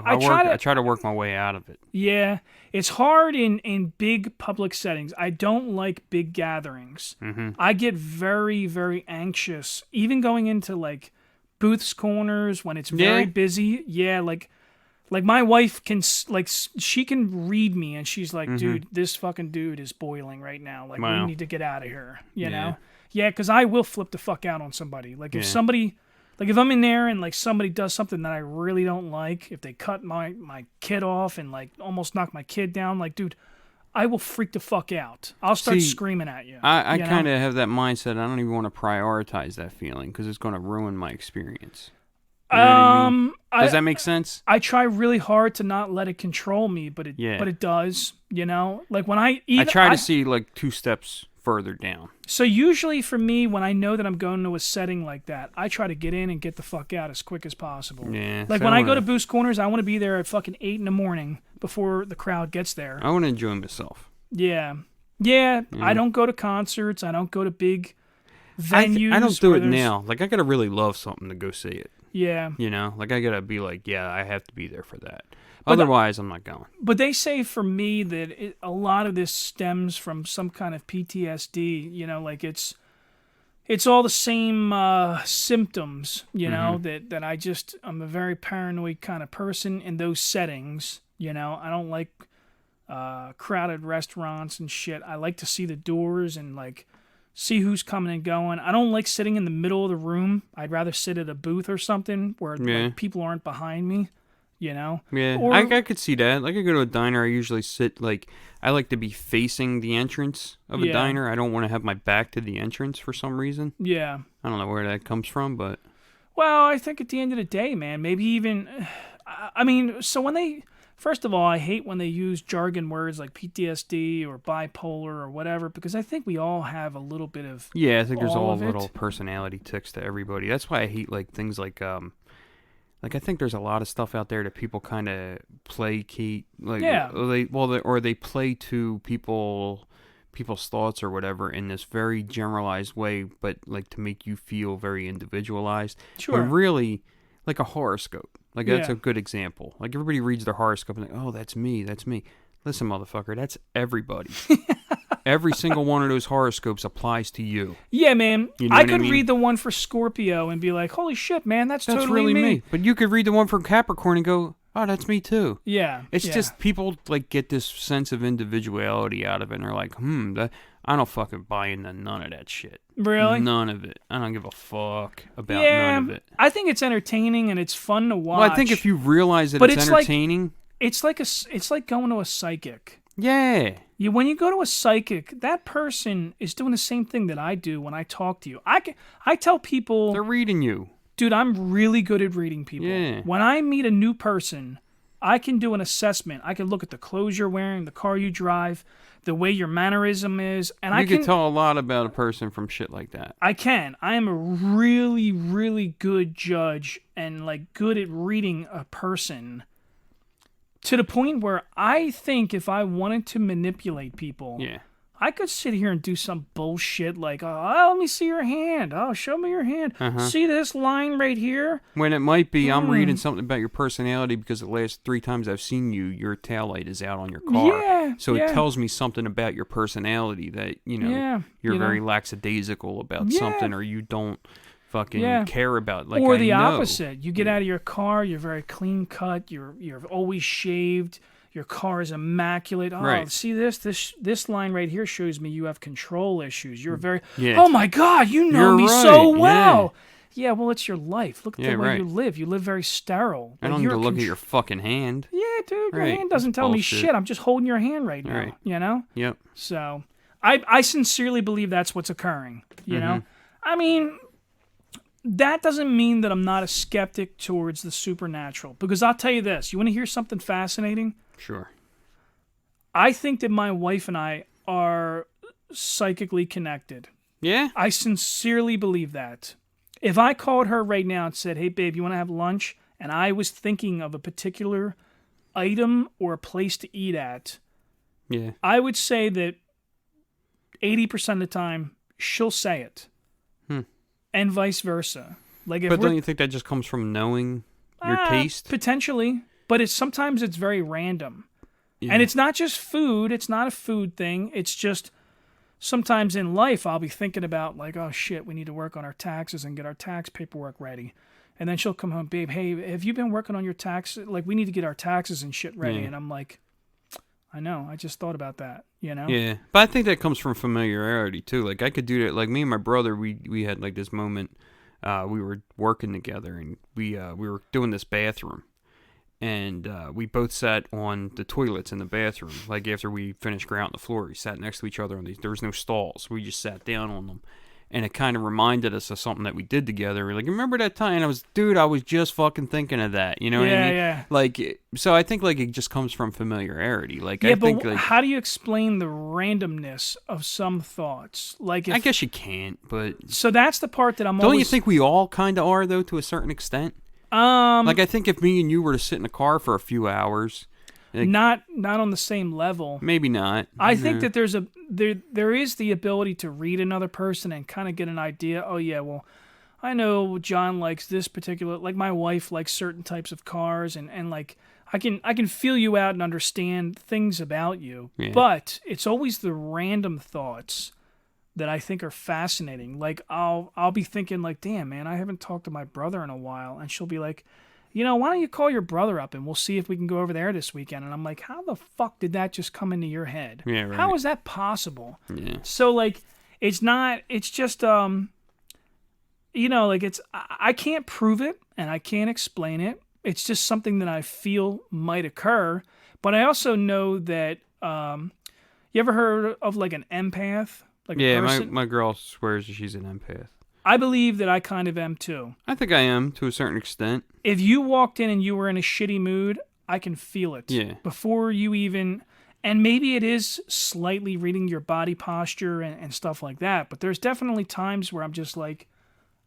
I really do. I try to work my way out of it. Yeah, it's hard in big public settings. I don't like big gatherings. Mm-hmm. I get very, very anxious, even going into like booths corners when it's very busy. Yeah, like my wife can she can read me and she's like, dude, this fucking dude is boiling right now. Like, we need to get out of here. You know. Yeah, because I will flip the fuck out on somebody. Like, if somebody, like, if I'm in there and, like, somebody does something that I really don't like, if they cut my kid off and, like, almost knock my kid down, like, dude, I will freak the fuck out. I'll start screaming at you. I kind of have that mindset. I don't even want to prioritize that feeling because it's going to ruin my experience. You know what I mean? Does that make sense? I try really hard to not let it control me, but it does. You know, like when I eat, I try to see like 2 steps further down. So usually for me, when I know that I'm going to a setting like that, I try to get in and get the fuck out as quick as possible. Yeah. Like when I go to Boost Corners, I want to be there at fucking 8 a.m. before the crowd gets there. I want to enjoy myself. Yeah. I don't go to concerts. I don't go to big venues. I don't do it now. Like I gotta really love something to go see it. Yeah. You know, like I gotta be like, yeah, I have to be there for that. Otherwise, I'm not going. But they say for me that a lot of this stems from some kind of PTSD. You know, like it's all the same symptoms. You know, that I'm a very paranoid kind of person in those settings. You know, I don't like crowded restaurants and shit. I like to see the doors and like see who's coming and going. I don't like sitting in the middle of the room. I'd rather sit at a booth or something where like, people aren't behind me. You know? Yeah, I could see that. Like, I go to a diner, I usually sit, like, I like to be facing the entrance of a diner. I don't want to have my back to the entrance for some reason. Yeah. I don't know where that comes from, but... Well, I think at the end of the day, man, maybe even... I mean, so when they... First of all, I hate when they use jargon words like PTSD or bipolar or whatever, because I think we all have a little bit of... Yeah, I think there's all little personality tics to everybody. That's why I hate, like, things like... Like I think there's a lot of stuff out there that people kind of placate, like they play to people's thoughts or whatever in this very generalized way, but like to make you feel very individualized. Sure. But really, like a horoscope, like that's a good example. Like everybody reads their horoscope and like, oh, that's me. Listen, motherfucker, that's everybody. Every single one of those horoscopes applies to you. Yeah, man. You know I could read the one for Scorpio and be like, holy shit, man, that's totally really me. But you could read the one for Capricorn and go, oh, that's me too. Yeah. It's just people like get this sense of individuality out of it and they're like, I don't fucking buy into none of that shit. Really? None of it. I don't give a fuck about none of it. I think it's entertaining and it's fun to watch. Well, I think if you realize that it's entertaining... It's like going to a psychic. Yeah. When you go to a psychic, that person is doing the same thing that I do when I talk to you. I tell people... They're reading you. Dude, I'm really good at reading people. Yeah. When I meet a new person, I can do an assessment. I can look at the clothes you're wearing, the car you drive, the way your mannerism is. And you can tell a lot about a person from shit like that. I can. I am a really, really good judge and like good at reading a person. To the point where I think if I wanted to manipulate people, I could sit here and do some bullshit like, oh, let me see your hand. Oh, show me your hand. See this line right here? When it might be, I'm reading something about your personality because the last 3 times I've seen you, your taillight is out on your car. Yeah. So it tells me something about your personality that, you're very lackadaisical about something or you don't fucking care about, like, or the opposite. You get out of your car, you're very clean cut, you're always shaved, your car is immaculate. Oh, see this line right here shows me you have control issues. You're very oh my god, you know me so well. Yeah, well, it's your life. Look at the way you live. You live very sterile. I don't need to look at your fucking hand. Yeah, dude, your hand doesn't tell me shit. I'm just holding your hand right now. You know? Yep. So I sincerely believe that's what's occurring. You know? I mean, that doesn't mean that I'm not a skeptic towards the supernatural. Because I'll tell you this. You want to hear something fascinating? Sure. I think that my wife and I are psychically connected. Yeah? I sincerely believe that. If I called her right now and said, hey, babe, you want to have lunch? And I was thinking of a particular item or a place to eat at, I would say that 80% of the time, she'll say it. And vice versa. Like, if but don't you think that just comes from knowing your taste? Potentially. But sometimes it's very random. Yeah. And it's not just food. It's not a food thing. It's just sometimes in life I'll be thinking about like, oh shit, we need to work on our taxes and get our tax paperwork ready. And then she'll come home, babe, hey, have you been working on your tax? Like, we need to get our taxes and shit ready. And I'm like, I know. I just thought about that, you know? Yeah. But I think that comes from familiarity too. Like, I could do that. Like, me and my brother, we had like this moment. We were working together and we were doing this bathroom. And we both sat on the toilets in the bathroom. Like, after we finished grouting the floor, we sat next to each other. There was no stalls. We just sat down on them. and it kind of reminded us of something that we did together. We're like, remember that time? And I was just fucking thinking of that. You know what I mean? Yeah. Like, so I think like it just comes from familiarity. Like, yeah, I think but like, how do you explain the randomness of some thoughts? Like, I guess you can't, but so that's the part that I'm. Don't you think we all kind of are though, to a certain extent? Like, I think if me and you were to sit in a car for a few hours. Like, not on the same level. Maybe not. I think that there is the ability to read another person and kind of get an idea. Oh yeah, well, I know John likes this particular. Like my wife likes certain types of cars, and like I can feel you out and understand things about you. Yeah. But it's always the random thoughts that I think are fascinating. Like I'll be thinking like, damn man, I haven't talked to my brother in a while, and she'll be like, you know, why don't you call your brother up and we'll see if we can go over there this weekend? And I'm like, how the fuck did that just come into your head? Yeah, right. How is that possible? Yeah. So like, it's just, you know, like I can't prove it and I can't explain it. It's just something that I feel might occur. But I also know that, you ever heard of like an empath? Like yeah, a person? my girl swears that she's an empath. I believe that I kind of am too. I think I am to a certain extent. If you walked in and you were in a shitty mood, I can feel it. Yeah. Before you even, and maybe it is slightly reading your body posture and stuff like that, but there's definitely times where I'm just like,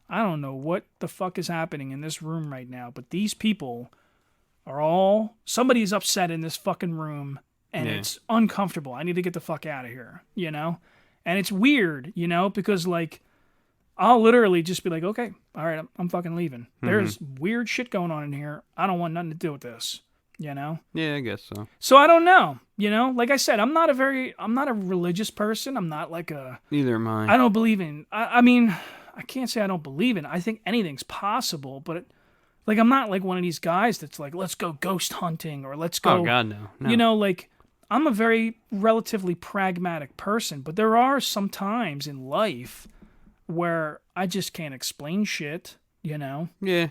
I don't know what the fuck is happening in this room right now, but these people are somebody's upset in this fucking room and it's uncomfortable. I need to get the fuck out of here, you know? And it's weird, you know, because like, I'll literally just be like, okay, all right, I'm fucking leaving. Mm-hmm. There's weird shit going on in here. I don't want nothing to do with this, you know? Yeah, I guess so. So I don't know, you know? Like I said, I'm not a religious person. I'm not like Neither am I. I don't believe in, I mean, I can't say I don't believe in. I think anything's possible, but like I'm not like one of these guys that's like, let's go ghost hunting or let's go. Oh, God, no. You know, like I'm a very relatively pragmatic person, but there are some times in life where I just can't explain shit, you know? Yeah.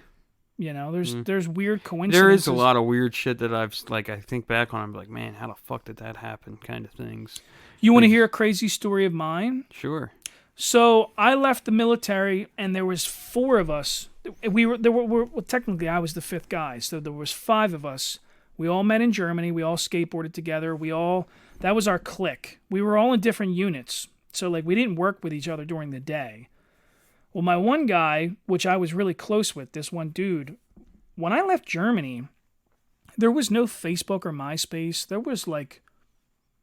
You know, there's weird coincidences. There is a lot of weird shit that I think back on. I'm like, man, how the fuck did that happen? Kind of things. You want to hear a crazy story of mine? Sure. So I left the military, and there was 4 of us. Well, technically, I was the 5th guy, so there was 5 of us. We all met in Germany. We all skateboarded together. That was our clique. We were all in different units. So, like, we didn't work with each other during the day. Well, my one guy, which I was really close with, this one dude, when I left Germany, there was no Facebook or MySpace. There was, like,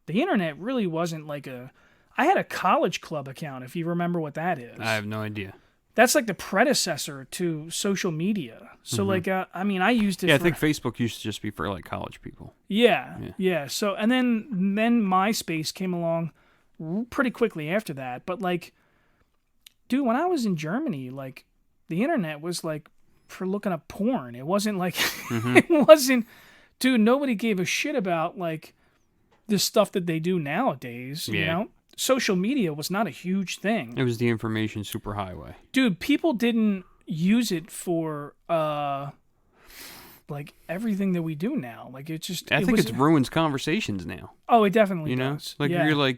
the internet really wasn't like I had a college club account, if you remember what that is. I have no idea. That's like the predecessor to social media. So, like, I mean, I used it I think Facebook used to just be for, like, college people. Yeah. So, and then MySpace came along pretty quickly after that. But like, dude, when I was in Germany, like the internet was like for looking up porn. It wasn't like it wasn't, dude, nobody gave a shit about like the stuff that they do nowadays, you know? Social media was not a huge thing. It was the information superhighway. Dude, people didn't use it for like everything that we do now. Like it just I think it ruins conversations now. Oh, it definitely does. Like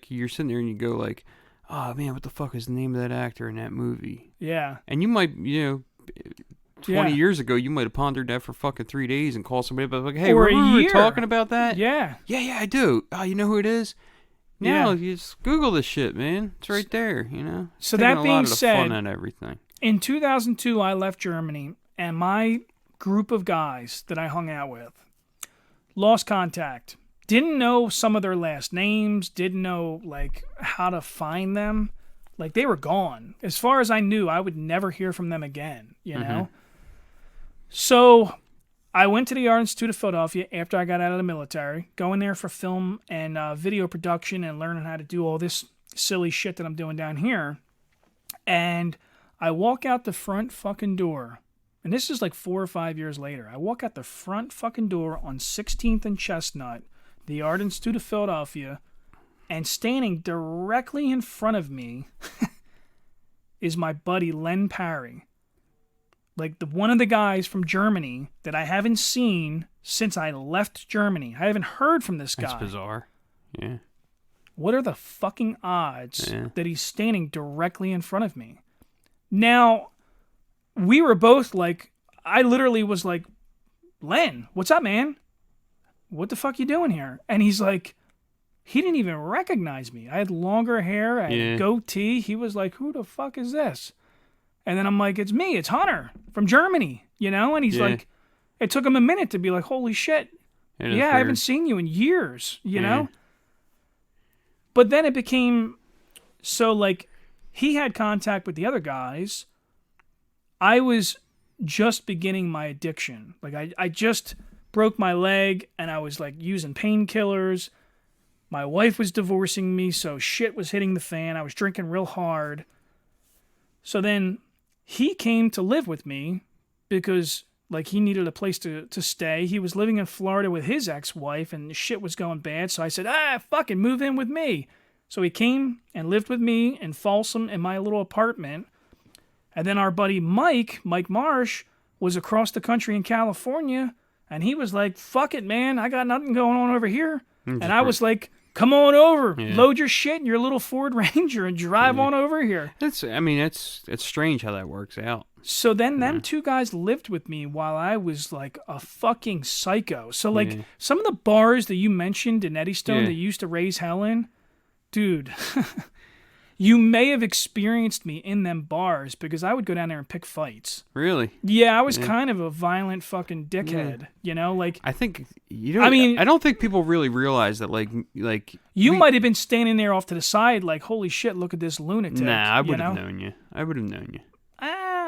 you're sitting there and you go like, oh man, what the fuck is the name of that actor in that movie? Yeah. And you might, 20 years ago, you might have pondered that for fucking 3 days and called somebody up like, hey, or remember we were talking about that? Yeah. Yeah, I do. Oh, you know who it is? Now, you just Google this shit, man. It's right there, you know? So that being said, fun and everything. In 2002, I left Germany, and my group of guys that I hung out with lost contact. Didn't know some of their last names, didn't know like how to find them. Like they were gone. As far as I knew, I would never hear from them again, you know? So I went to the Art Institute of Philadelphia after I got out of the military, going there for film and video production and learning how to do all this silly shit that I'm doing down here. And I walk out the front fucking door, and this is like 4 or 5 years later. I walk out the front fucking door on 16th and Chestnut, the Art Institute of Philadelphia, and standing directly in front of me is my buddy Len Parry. Like one of the guys from Germany that I haven't seen since I left Germany. I haven't heard from this guy. That's bizarre. Yeah. what are the fucking odds that he's standing directly in front of me? Now, we were both like, I literally was like, Len, what's up, man? What the fuck you doing here? And he's like, he didn't even recognize me. I had longer hair, I had a goatee. He was like, who the fuck is this? And then I'm like, it's me, it's Hunter from Germany, you know? And he's like, it took him a minute to be like, holy shit. I haven't seen you in years, you know? But then it became so like he had contact with the other guys. I was just beginning my addiction. Like I just broke my leg and I was like using painkillers. My wife was divorcing me, so shit was hitting the fan. I was drinking real hard. So then he came to live with me because like he needed a place to stay. He was living in Florida with his ex-wife and shit was going bad. So I said, fucking move in with me. So he came and lived with me in Folsom in my little apartment. And then our buddy Mike Marsh, was across the country in California. And he was like, fuck it, man. I got nothing going on over here. And I was like, come on over, load your shit in your little Ford Ranger and drive on over here. It's strange how that works out. So then them two guys lived with me while I was like a fucking psycho. So like some of the bars that you mentioned in Eddystone that used to raise hell in, dude, you may have experienced me in them bars because I would go down there and pick fights. Really? Yeah, I was kind of a violent fucking dickhead, you know? Like I think I don't think people really realize that like you might have been standing there off to the side like, holy shit, look at this lunatic. Nah, I would have known you.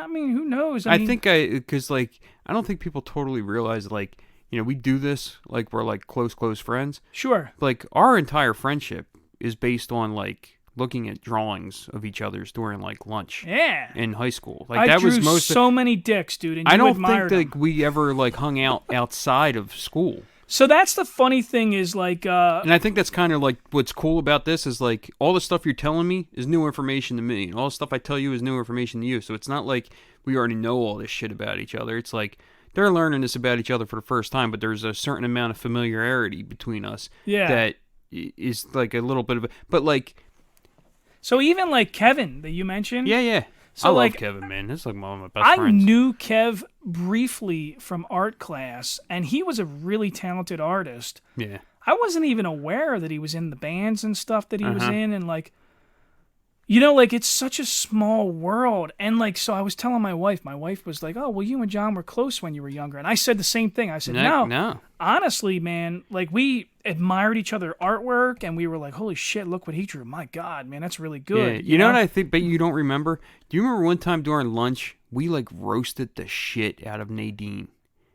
I mean, who knows? I think because like I don't think people totally realize like, you know, we do this like we're like close friends. Sure. Like our entire friendship is based on like looking at drawings of each other's during like lunch. Yeah. In high school. Like that was so many dicks, dude. And I don't think like we ever like hung out outside of school. So that's the funny thing is like and I think that's kind of like what's cool about this is like all the stuff you're telling me is new information to me. And all the stuff I tell you is new information to you. So it's not like we already know all this shit about each other. It's like they're learning this about each other for the first time, but there's a certain amount of familiarity between us that is like a little bit of a, but like so even like Kevin that you mentioned. Yeah. So I love Kevin, man. This is like one of my best friends. I knew Kev briefly from art class, and he was a really talented artist. Yeah. I wasn't even aware that he was in the bands and stuff that he was in, and like, you know, like it's such a small world. And like, so I was telling my wife was like, oh, well, you and John were close when you were younger. And I said the same thing. I said, no. Honestly, man, like we admired each other's artwork and we were like, holy shit, look what he drew. My God, man, that's really good. Yeah. You know what I think, but you don't remember? Do you remember one time during lunch, we like roasted the shit out of Nadine?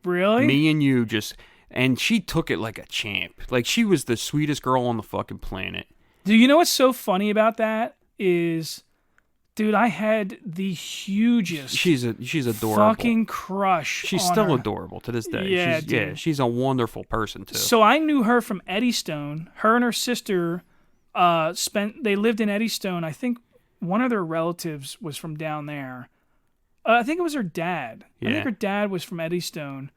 Really? Me and you and she took it like a champ. Like she was the sweetest girl on the fucking planet. Do you know what's so funny about that? Is, dude, I had the hugest she's adorable fucking crush. She's still adorable to this day. Yeah, she's a wonderful person too. So I knew her from Eddystone. Her and her sister they lived in Eddystone. I think one of their relatives was from down there. I think it was her dad. I think her dad was from Eddystone.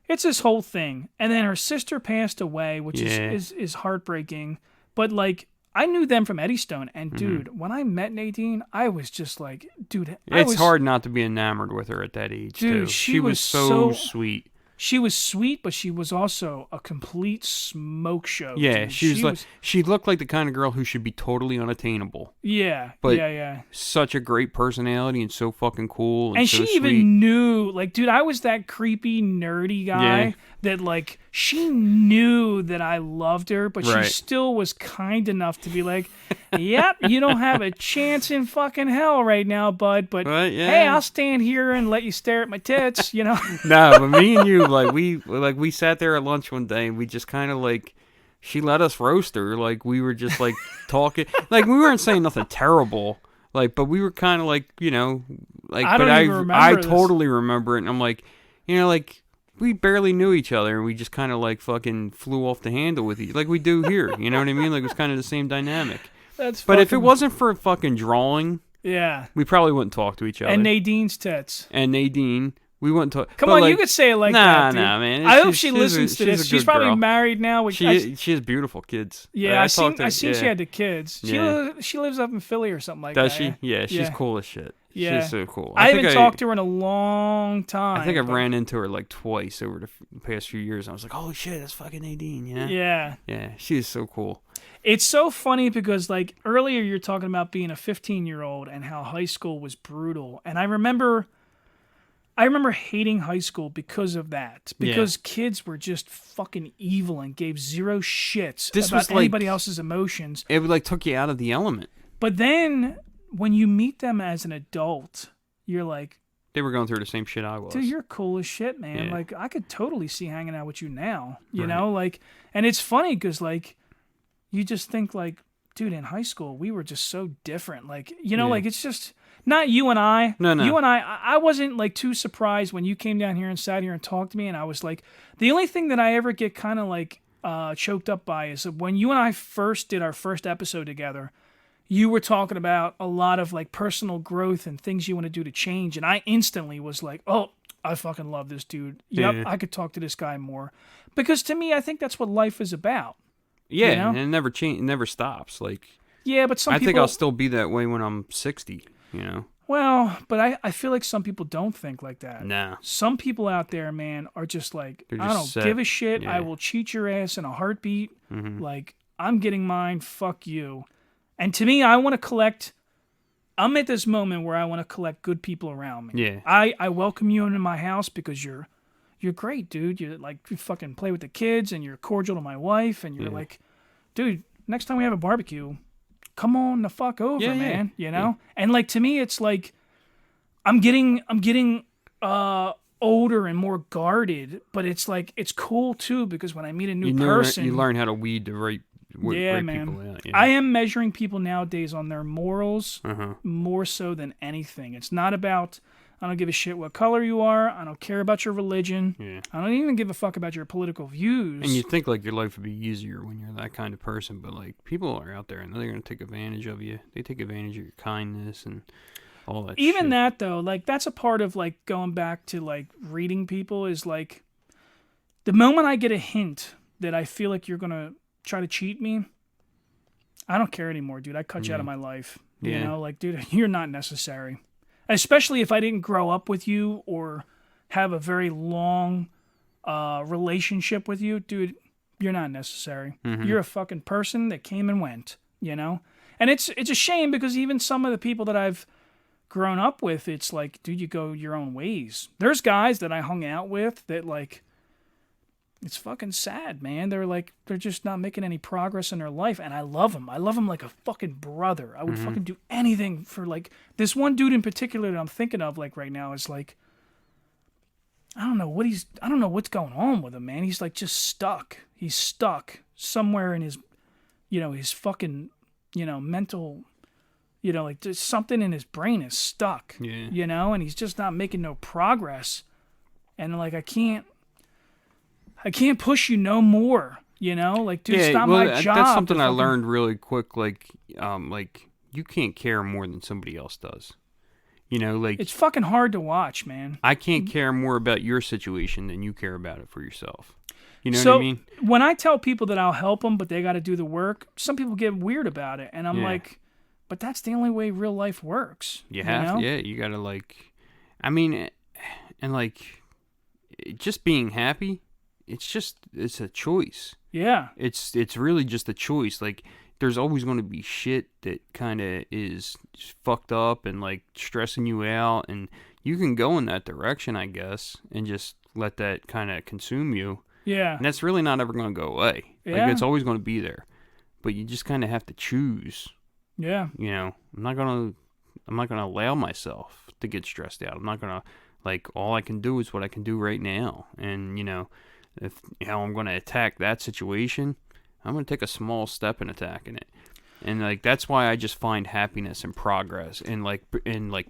It's this whole thing. And then her sister passed away, which is heartbreaking. But like I knew them from Eddystone, and dude, when I met Nadine, I was just like, dude, it's hard not to be enamored with her at that age, dude, too. She was so sweet. She was sweet, but she was also a complete smoke show. Yeah, dude. She looked like the kind of girl who should be totally unattainable. Yeah, but yeah. Such a great personality and so fucking cool. And so she even knew, like, dude, I was that creepy, nerdy guy that, like, she knew that I loved her, but she still was kind enough to be like, yep, you don't have a chance in fucking hell right now, bud, but hey, I'll stand here and let you stare at my tits, you know? No, but me and you, we sat there at lunch one day and we just kind of like, she let us roast her. Like we were just like talking, like we weren't saying nothing terrible, like, but we were kind of like, you know, like, I totally remember it. And I'm like, you know, like we barely knew each other and we just kind of like fucking flew off the handle with each, like we do here. You know what I mean? Like it was kind of the same dynamic. But if it wasn't for fucking drawing, we probably wouldn't talk to each other. And Nadine's tits. And Nadine, We wouldn't talk. Come on, like, you could say it like nah, that, dude. Nah, man. I hope she listens to this. She's probably girl. married now. She has beautiful kids. Yeah, I seen she had the kids. She lives up in Philly or something like that. Does she? Yeah, she's cool as shit. Yeah. She's so cool. I haven't talked to her in a long time. I think I ran into her like twice over the past few years. I was like, holy shit, that's fucking Nadine, you know? Yeah. Yeah, she's so cool. It's so funny because, like, earlier you're talking about being a 15-year-old and how high school was brutal. And I remember hating high school because of that. Because kids were just fucking evil and gave zero shits about anybody else's emotions. It like took you out of the element. But then when you meet them as an adult, you're like, they were going through the same shit I was. Dude, you're cool as shit, man. Yeah. Like, I could totally see hanging out with you now, you know? Like, and it's funny because, like, you just think, like, dude, in high school, we were just so different. Like, you know, like, it's just, not you and I. No. You and I wasn't, like, too surprised when you came down here and sat here and talked to me, and I was like, the only thing that I ever get kind of, like, choked up by is when you and I first did our first episode together, you were talking about a lot of, like, personal growth and things you want to do to change. And I instantly was like, oh, I fucking love this dude. Yep, I could talk to this guy more. Because to me, I think that's what life is about. Yeah, you know? and it never change, it never stops. Like, yeah, but I think I'll still be that way when I'm 60, you know? Well, but I feel like some people don't think like that. Nah. Some people out there, man, are just like, I don't set. give a shit. Yeah. I will cheat your ass in a heartbeat. Mm-hmm. Like, I'm getting mine. Fuck you. And to me, I want to collect. I'm at this moment where I want to collect good people around me. Yeah. I welcome you into my house because you're great, dude. You fucking play with the kids and you're cordial to my wife and you're like, dude, next time we have a barbecue, come on the fuck over, man. You know? And like to me it's like I'm getting older and more guarded, but it's like it's cool too because when I meet a new person, you learn how to weed the right people out. I am measuring people nowadays on their morals more so than anything. It's not about I don't give a shit what color you are. I don't care about your religion. Yeah. I don't even give a fuck about your political views. And you think like your life would be easier when you're that kind of person, but like people are out there and they're going to take advantage of you. They take advantage of your kindness and all that even shit. that though, like that's a part of like going back to like reading people is like the moment I get a hint that I feel like you're going to try to cheat me, I don't care anymore, dude. I cut you out of my life. You know, like, dude, you're not necessary. Especially if I didn't grow up with you or have a very long relationship with you, dude, you're not necessary. You're a fucking person that came and went, you know? And it's a shame because even some of the people that I've grown up with, it's like, dude, you go your own ways. There's guys that I hung out with that like, it's fucking sad, man. They're just not making any progress in their life, and I love them. I love them like a fucking brother. I would fucking do anything for like this one dude in particular that I'm thinking of like right now is like, I don't know what's going on with him, man. He's like just stuck. He's stuck somewhere in his, his fucking, mental, like there's something in his brain is stuck. Yeah. And he's just not making no progress, and like I can't push you no more, like, dude, it's not my job. That's something I learned really quick. Like you can't care more than somebody else does. Like it's fucking hard to watch, man. I can't care more about your situation than you care about it for yourself. You know what I mean? When I tell people that I'll help them, but they got to do the work, some people get weird about it. And I'm like, but that's the only way real life works. You have, you got to like, I mean, and like just being happy. It's a choice. Yeah. It's really just a choice. Like, there's always going to be shit that kind of is fucked up and, like, stressing you out. And you can go in that direction, I guess, and just let that kind of consume you. Yeah. And that's really not ever going to go away. Yeah. Like, it's always going to be there. But you just kind of have to choose. Yeah. I'm not going to allow myself to get stressed out. I'm not going to, like, all I can do is what I can do right now. And, if I'm going to attack that situation, I'm going to take a small step in attacking it. And like that's why I just find happiness in progress in like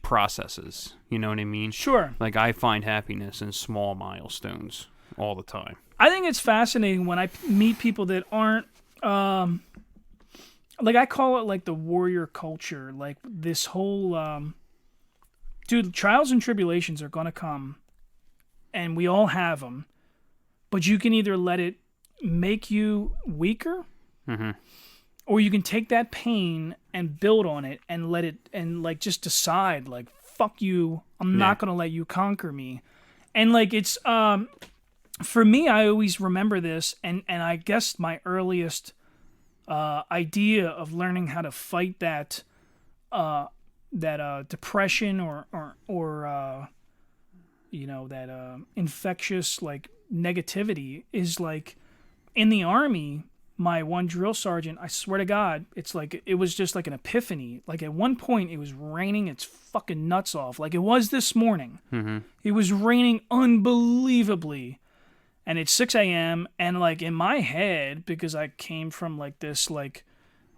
processes. You know what I mean? Sure. Like I find happiness in small milestones all the time. I think it's fascinating when I meet people that aren't like I call it like the warrior culture, like this whole dude, trials and tribulations are going to come and we all have them, but you can either let it make you weaker, or you can take that pain and build on it and let it, and like just decide like, fuck you, I'm not going to let you conquer me. And like, it's, for me, I always remember this, and I guess my earliest idea of learning how to fight that depression or you know, that infectious like negativity is like in the Army. My one drill sergeant, I swear to God, it's like it was just like an epiphany. Like at one point, it was raining its fucking nuts off, like it was this morning. It was raining unbelievably, and it's 6 a.m. and like in my head, because I came from like this like,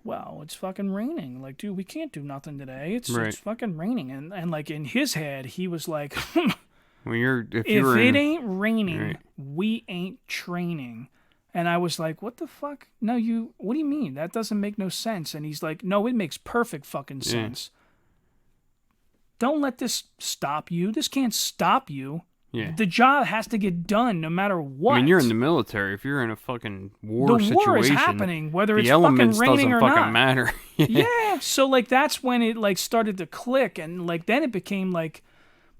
wow, it's fucking raining. Like, dude, we can't do nothing today. It's fucking raining, and like in his head, he was like, if it ain't raining, we ain't training. And I was like, what the fuck? No, what do you mean? That doesn't make no sense. And he's like, no, it makes perfect fucking sense. Don't let this stop you. This can't stop you. Yeah. The job has to get done no matter what. I mean, you're in the military. If you're in a fucking war situation, the war is happening, whether it's fucking raining or not. The elements doesn't fucking matter. Yeah. So like that's when it like started to click, and like then it became like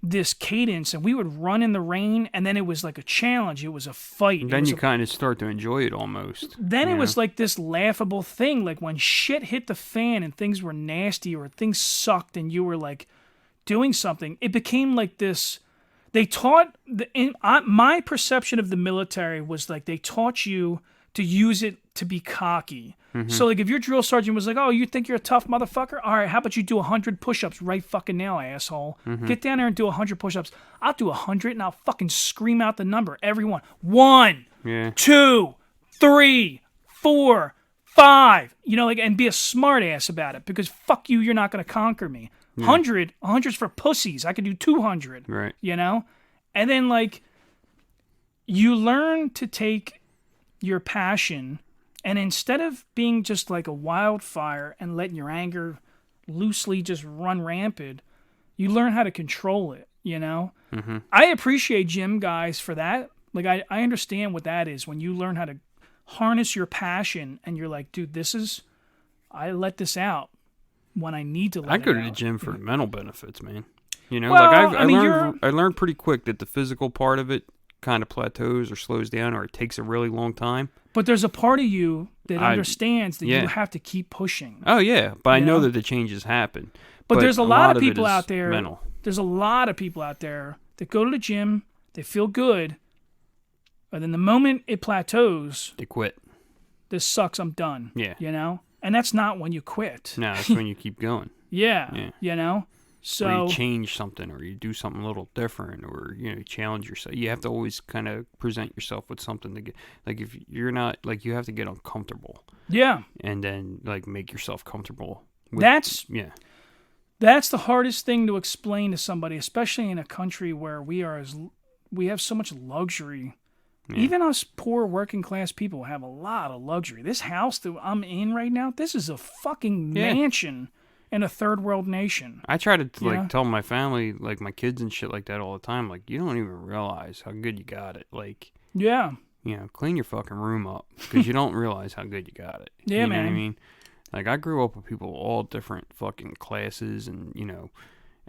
this cadence, and we would run in the rain, and then it was like a challenge. It was a fight. And then you kind of start to enjoy it almost. Then it was like this laughable thing, like when shit hit the fan and things were nasty or things sucked and you were like doing something. It became like this. They taught my perception of the military was like they taught you to use it to be cocky. So like if your drill sergeant was like, oh, you think you're a tough motherfucker? All right, how about you do 100 push-ups right fucking now, asshole? Get down there and do 100 push-ups. I'll do 100 and I'll fucking scream out the number, everyone. 1, 2, 3, 4, 5. You know, like, and be a smart ass about it, because fuck you, you're not going to conquer me. 100's for pussies. I could do 200. Right. You know? And then like you learn to take your passion, and instead of being just like a wildfire and letting your anger loosely just run rampant, you learn how to control it, you know? I appreciate gym guys for that. Like, I understand what that is, when you learn how to harness your passion and you're like, dude, I let this out when I need to let it out. I go to the gym for mental benefits, man. You know, well, like I learned pretty quick that the physical part of it kind of plateaus or slows down, or it takes a really long time. But there's a part of you that understands that you have to keep pushing. Oh yeah, but I know that the changes happen. But there's a lot of people out there. Mental. There's a lot of people out there that go to the gym, they feel good, but then the moment it plateaus, they quit. This sucks. I'm done. Yeah, you know, and that's not when you quit. No, that's when you keep going. Yeah, you know. So or you change something, or you do something a little different, or you know, challenge yourself. You have to always kind of present yourself with something to get. Like if you're not, like, you have to get uncomfortable. Yeah. And then like make yourself comfortable. That's the hardest thing to explain to somebody, especially in a country where we have so much luxury. Yeah. Even us poor working class people have a lot of luxury. This house that I'm in right now, this is a fucking mansion in a third world nation. I try to like tell my family, like my kids and shit like that all the time. Like, you don't even realize how good you got it. Like, you know, clean your fucking room up, because you don't realize how good you got it. Yeah, you know man. What I mean, like I grew up with people all different fucking classes and, you know,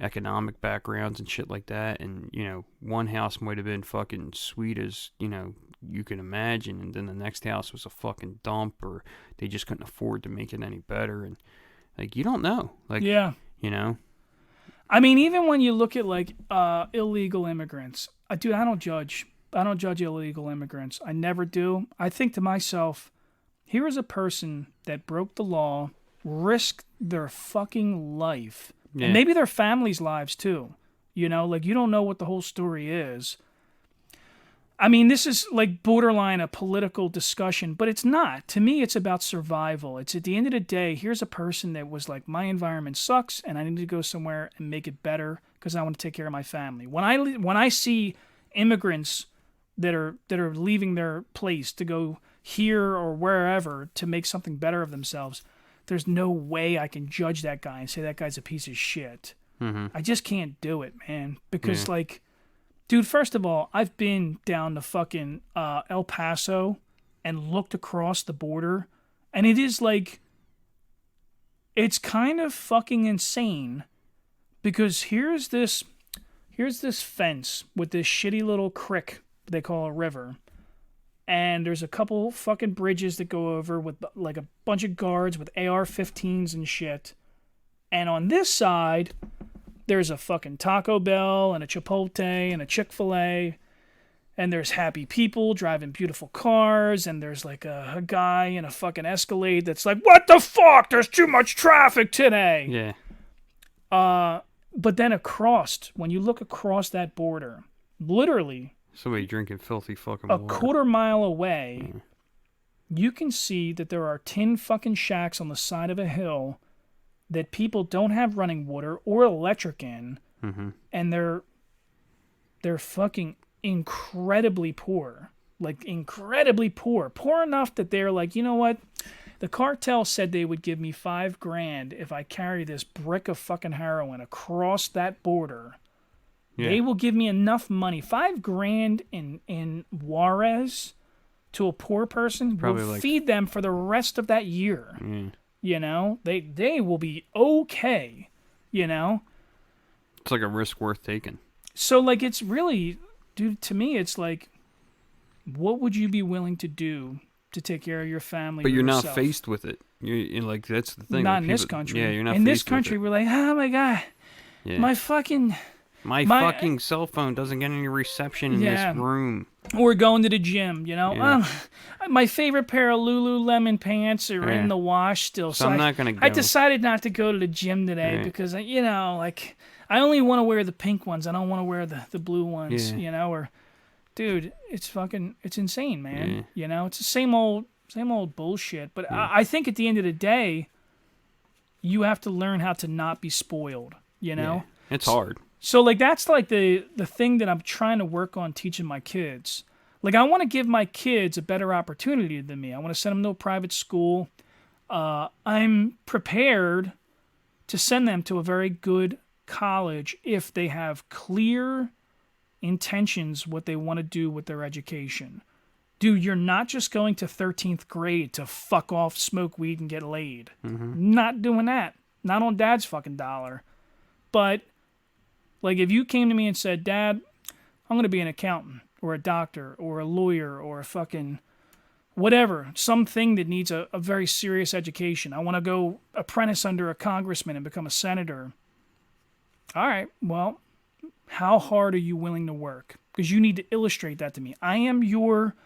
economic backgrounds and shit like that. And, you know, one house might have been fucking sweet as, you know, you can imagine, and then the next house was a fucking dump, or they just couldn't afford to make it any better. And like, you don't know. Like, you know? I mean, even when you look at, like, illegal immigrants, dude, I don't judge. I don't judge illegal immigrants. I never do. I think to myself, here is a person that broke the law, risked their fucking life, and maybe their family's lives, too. You know, like, you don't know what the whole story is. I mean, this is like borderline a political discussion, but it's not. To me, it's about survival. It's at the end of the day, here's a person that was like, my environment sucks, and I need to go somewhere and make it better because I want to take care of my family. When I see immigrants that are leaving their place to go here or wherever to make something better of themselves, there's no way I can judge that guy and say that guy's a piece of shit. I just can't do it, man, because like, Dude, first of all, I've been down to fucking El Paso and looked across the border, and it is like, it's kind of fucking insane, because here's this fence with this shitty little creek they call a river, and there's a couple fucking bridges that go over with like a bunch of guards with AR-15s and shit, and on this side, there's a fucking Taco Bell and a Chipotle and a Chick-fil-A, and there's happy people driving beautiful cars, and there's like a guy in a fucking Escalade that's like, what the fuck? There's too much traffic today. Yeah. But then when you look across that border, literally somebody drinking filthy fucking water. A quarter-mile away, you can see that there are 10 fucking shacks on the side of a hill that people don't have running water or electric in, and they're fucking incredibly poor. Like, incredibly poor. Poor enough that they're like, you know what? The cartel said they would give me $5,000 if I carry this brick of fucking heroin across that border. Yeah. They will give me enough money. $5,000 in Juarez to a poor person will feed them for the rest of that year. You know, they will be okay, you know? It's like a risk worth taking. So, like, it's really, dude, to me, it's like, what would you be willing to do to take care of your family? But you're not faced with it. You're like, that's the thing. Not in this country. Yeah, you're not in faced this country, with it. We're like, oh my God, my fucking cell phone doesn't get any reception in this room. We're going to the gym, you know. Yeah. My favorite pair of Lululemon pants are in the wash still. So I'm not going to go. I decided not to go to the gym today because, you know, like, I only want to wear the pink ones. I don't want to wear the blue ones, you know. Or, dude, it's insane, man. Yeah. You know, it's the same old bullshit. But I think at the end of the day, you have to learn how to not be spoiled, you know. Yeah. It's hard. So, like, that's, like, the thing that I'm trying to work on teaching my kids. Like, I want to give my kids a better opportunity than me. I want to send them to a private school. I'm prepared to send them to a very good college if they have clear intentions what they want to do with their education. Dude, you're not just going to 13th grade to fuck off, smoke weed, and get laid. Not doing that. Not on Dad's fucking dollar. But... like, if you came to me and said, Dad, I'm going to be an accountant or a doctor or a lawyer or a fucking whatever, something that needs a very serious education. I want to go apprentice under a congressman and become a senator. All right, well, how hard are you willing to work? Because you need to illustrate that to me. I am your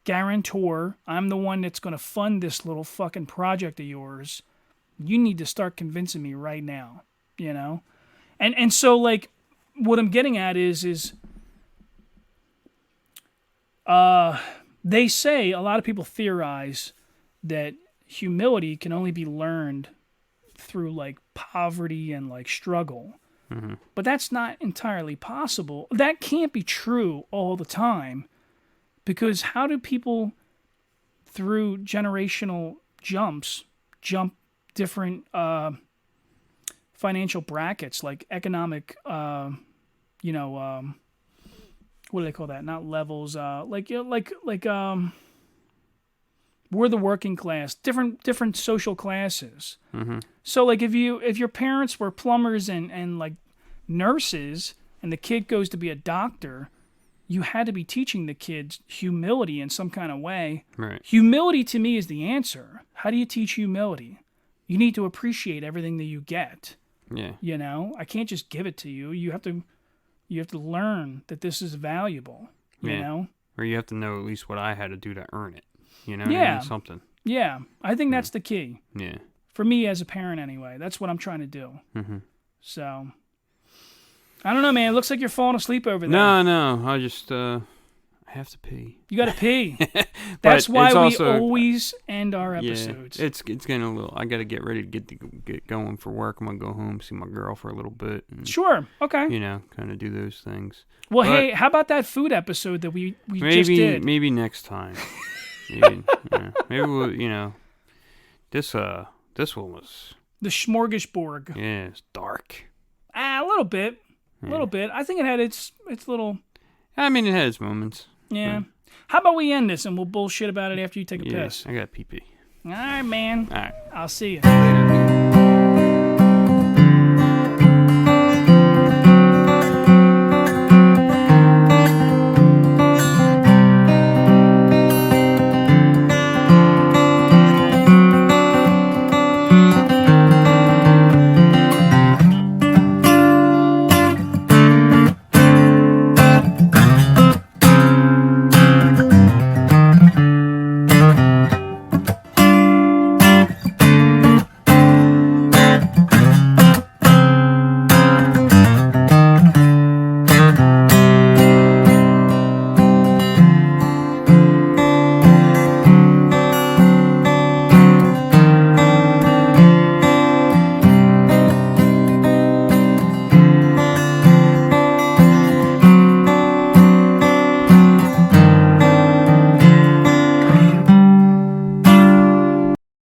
guarantor. I'm the one that's going to fund this little fucking project of yours. You need to start convincing me right now, you know? And so, like, what I'm getting at is they say, a lot of people theorize that humility can only be learned through, like, poverty and, like, struggle. But that's not entirely possible. That can't be true all the time, because how do people, through generational jump different financial brackets, like economic, what do they call that? Not levels, we're the working class, different social classes. So, like, if your parents were plumbers and like nurses, and the kid goes to be a doctor, you had to be teaching the kids humility in some kind of way. Right. Humility to me is the answer. How do you teach humility? You need to appreciate everything that you get. Yeah. You know, I can't just give it to you. You have to learn that this is valuable. You know? Or you have to know at least what I had to do to earn it. You know? Yeah. Something. Yeah. I think that's the key. Yeah. For me as a parent anyway. That's what I'm trying to do. So, I don't know, man. It looks like you're falling asleep over there. No. I just, I have to pee. You got to pee. That's why we always end our episodes. Yeah, it's getting a little. I got to get ready to get going for work. I'm gonna go home, see my girl for a little bit. And, sure. Okay. You know, kind of do those things. Well, hey, how about that food episode that we just did? Maybe next time. Maybe we'll. You know, this one was the smorgasbord. Yeah, it's dark. A little bit. A little bit. I think it had its little. I mean, it has moments. Yeah. How about we end this and we'll bullshit about it after you take a piss? I got pee-pee. All right, man. All right. I'll see you. Later.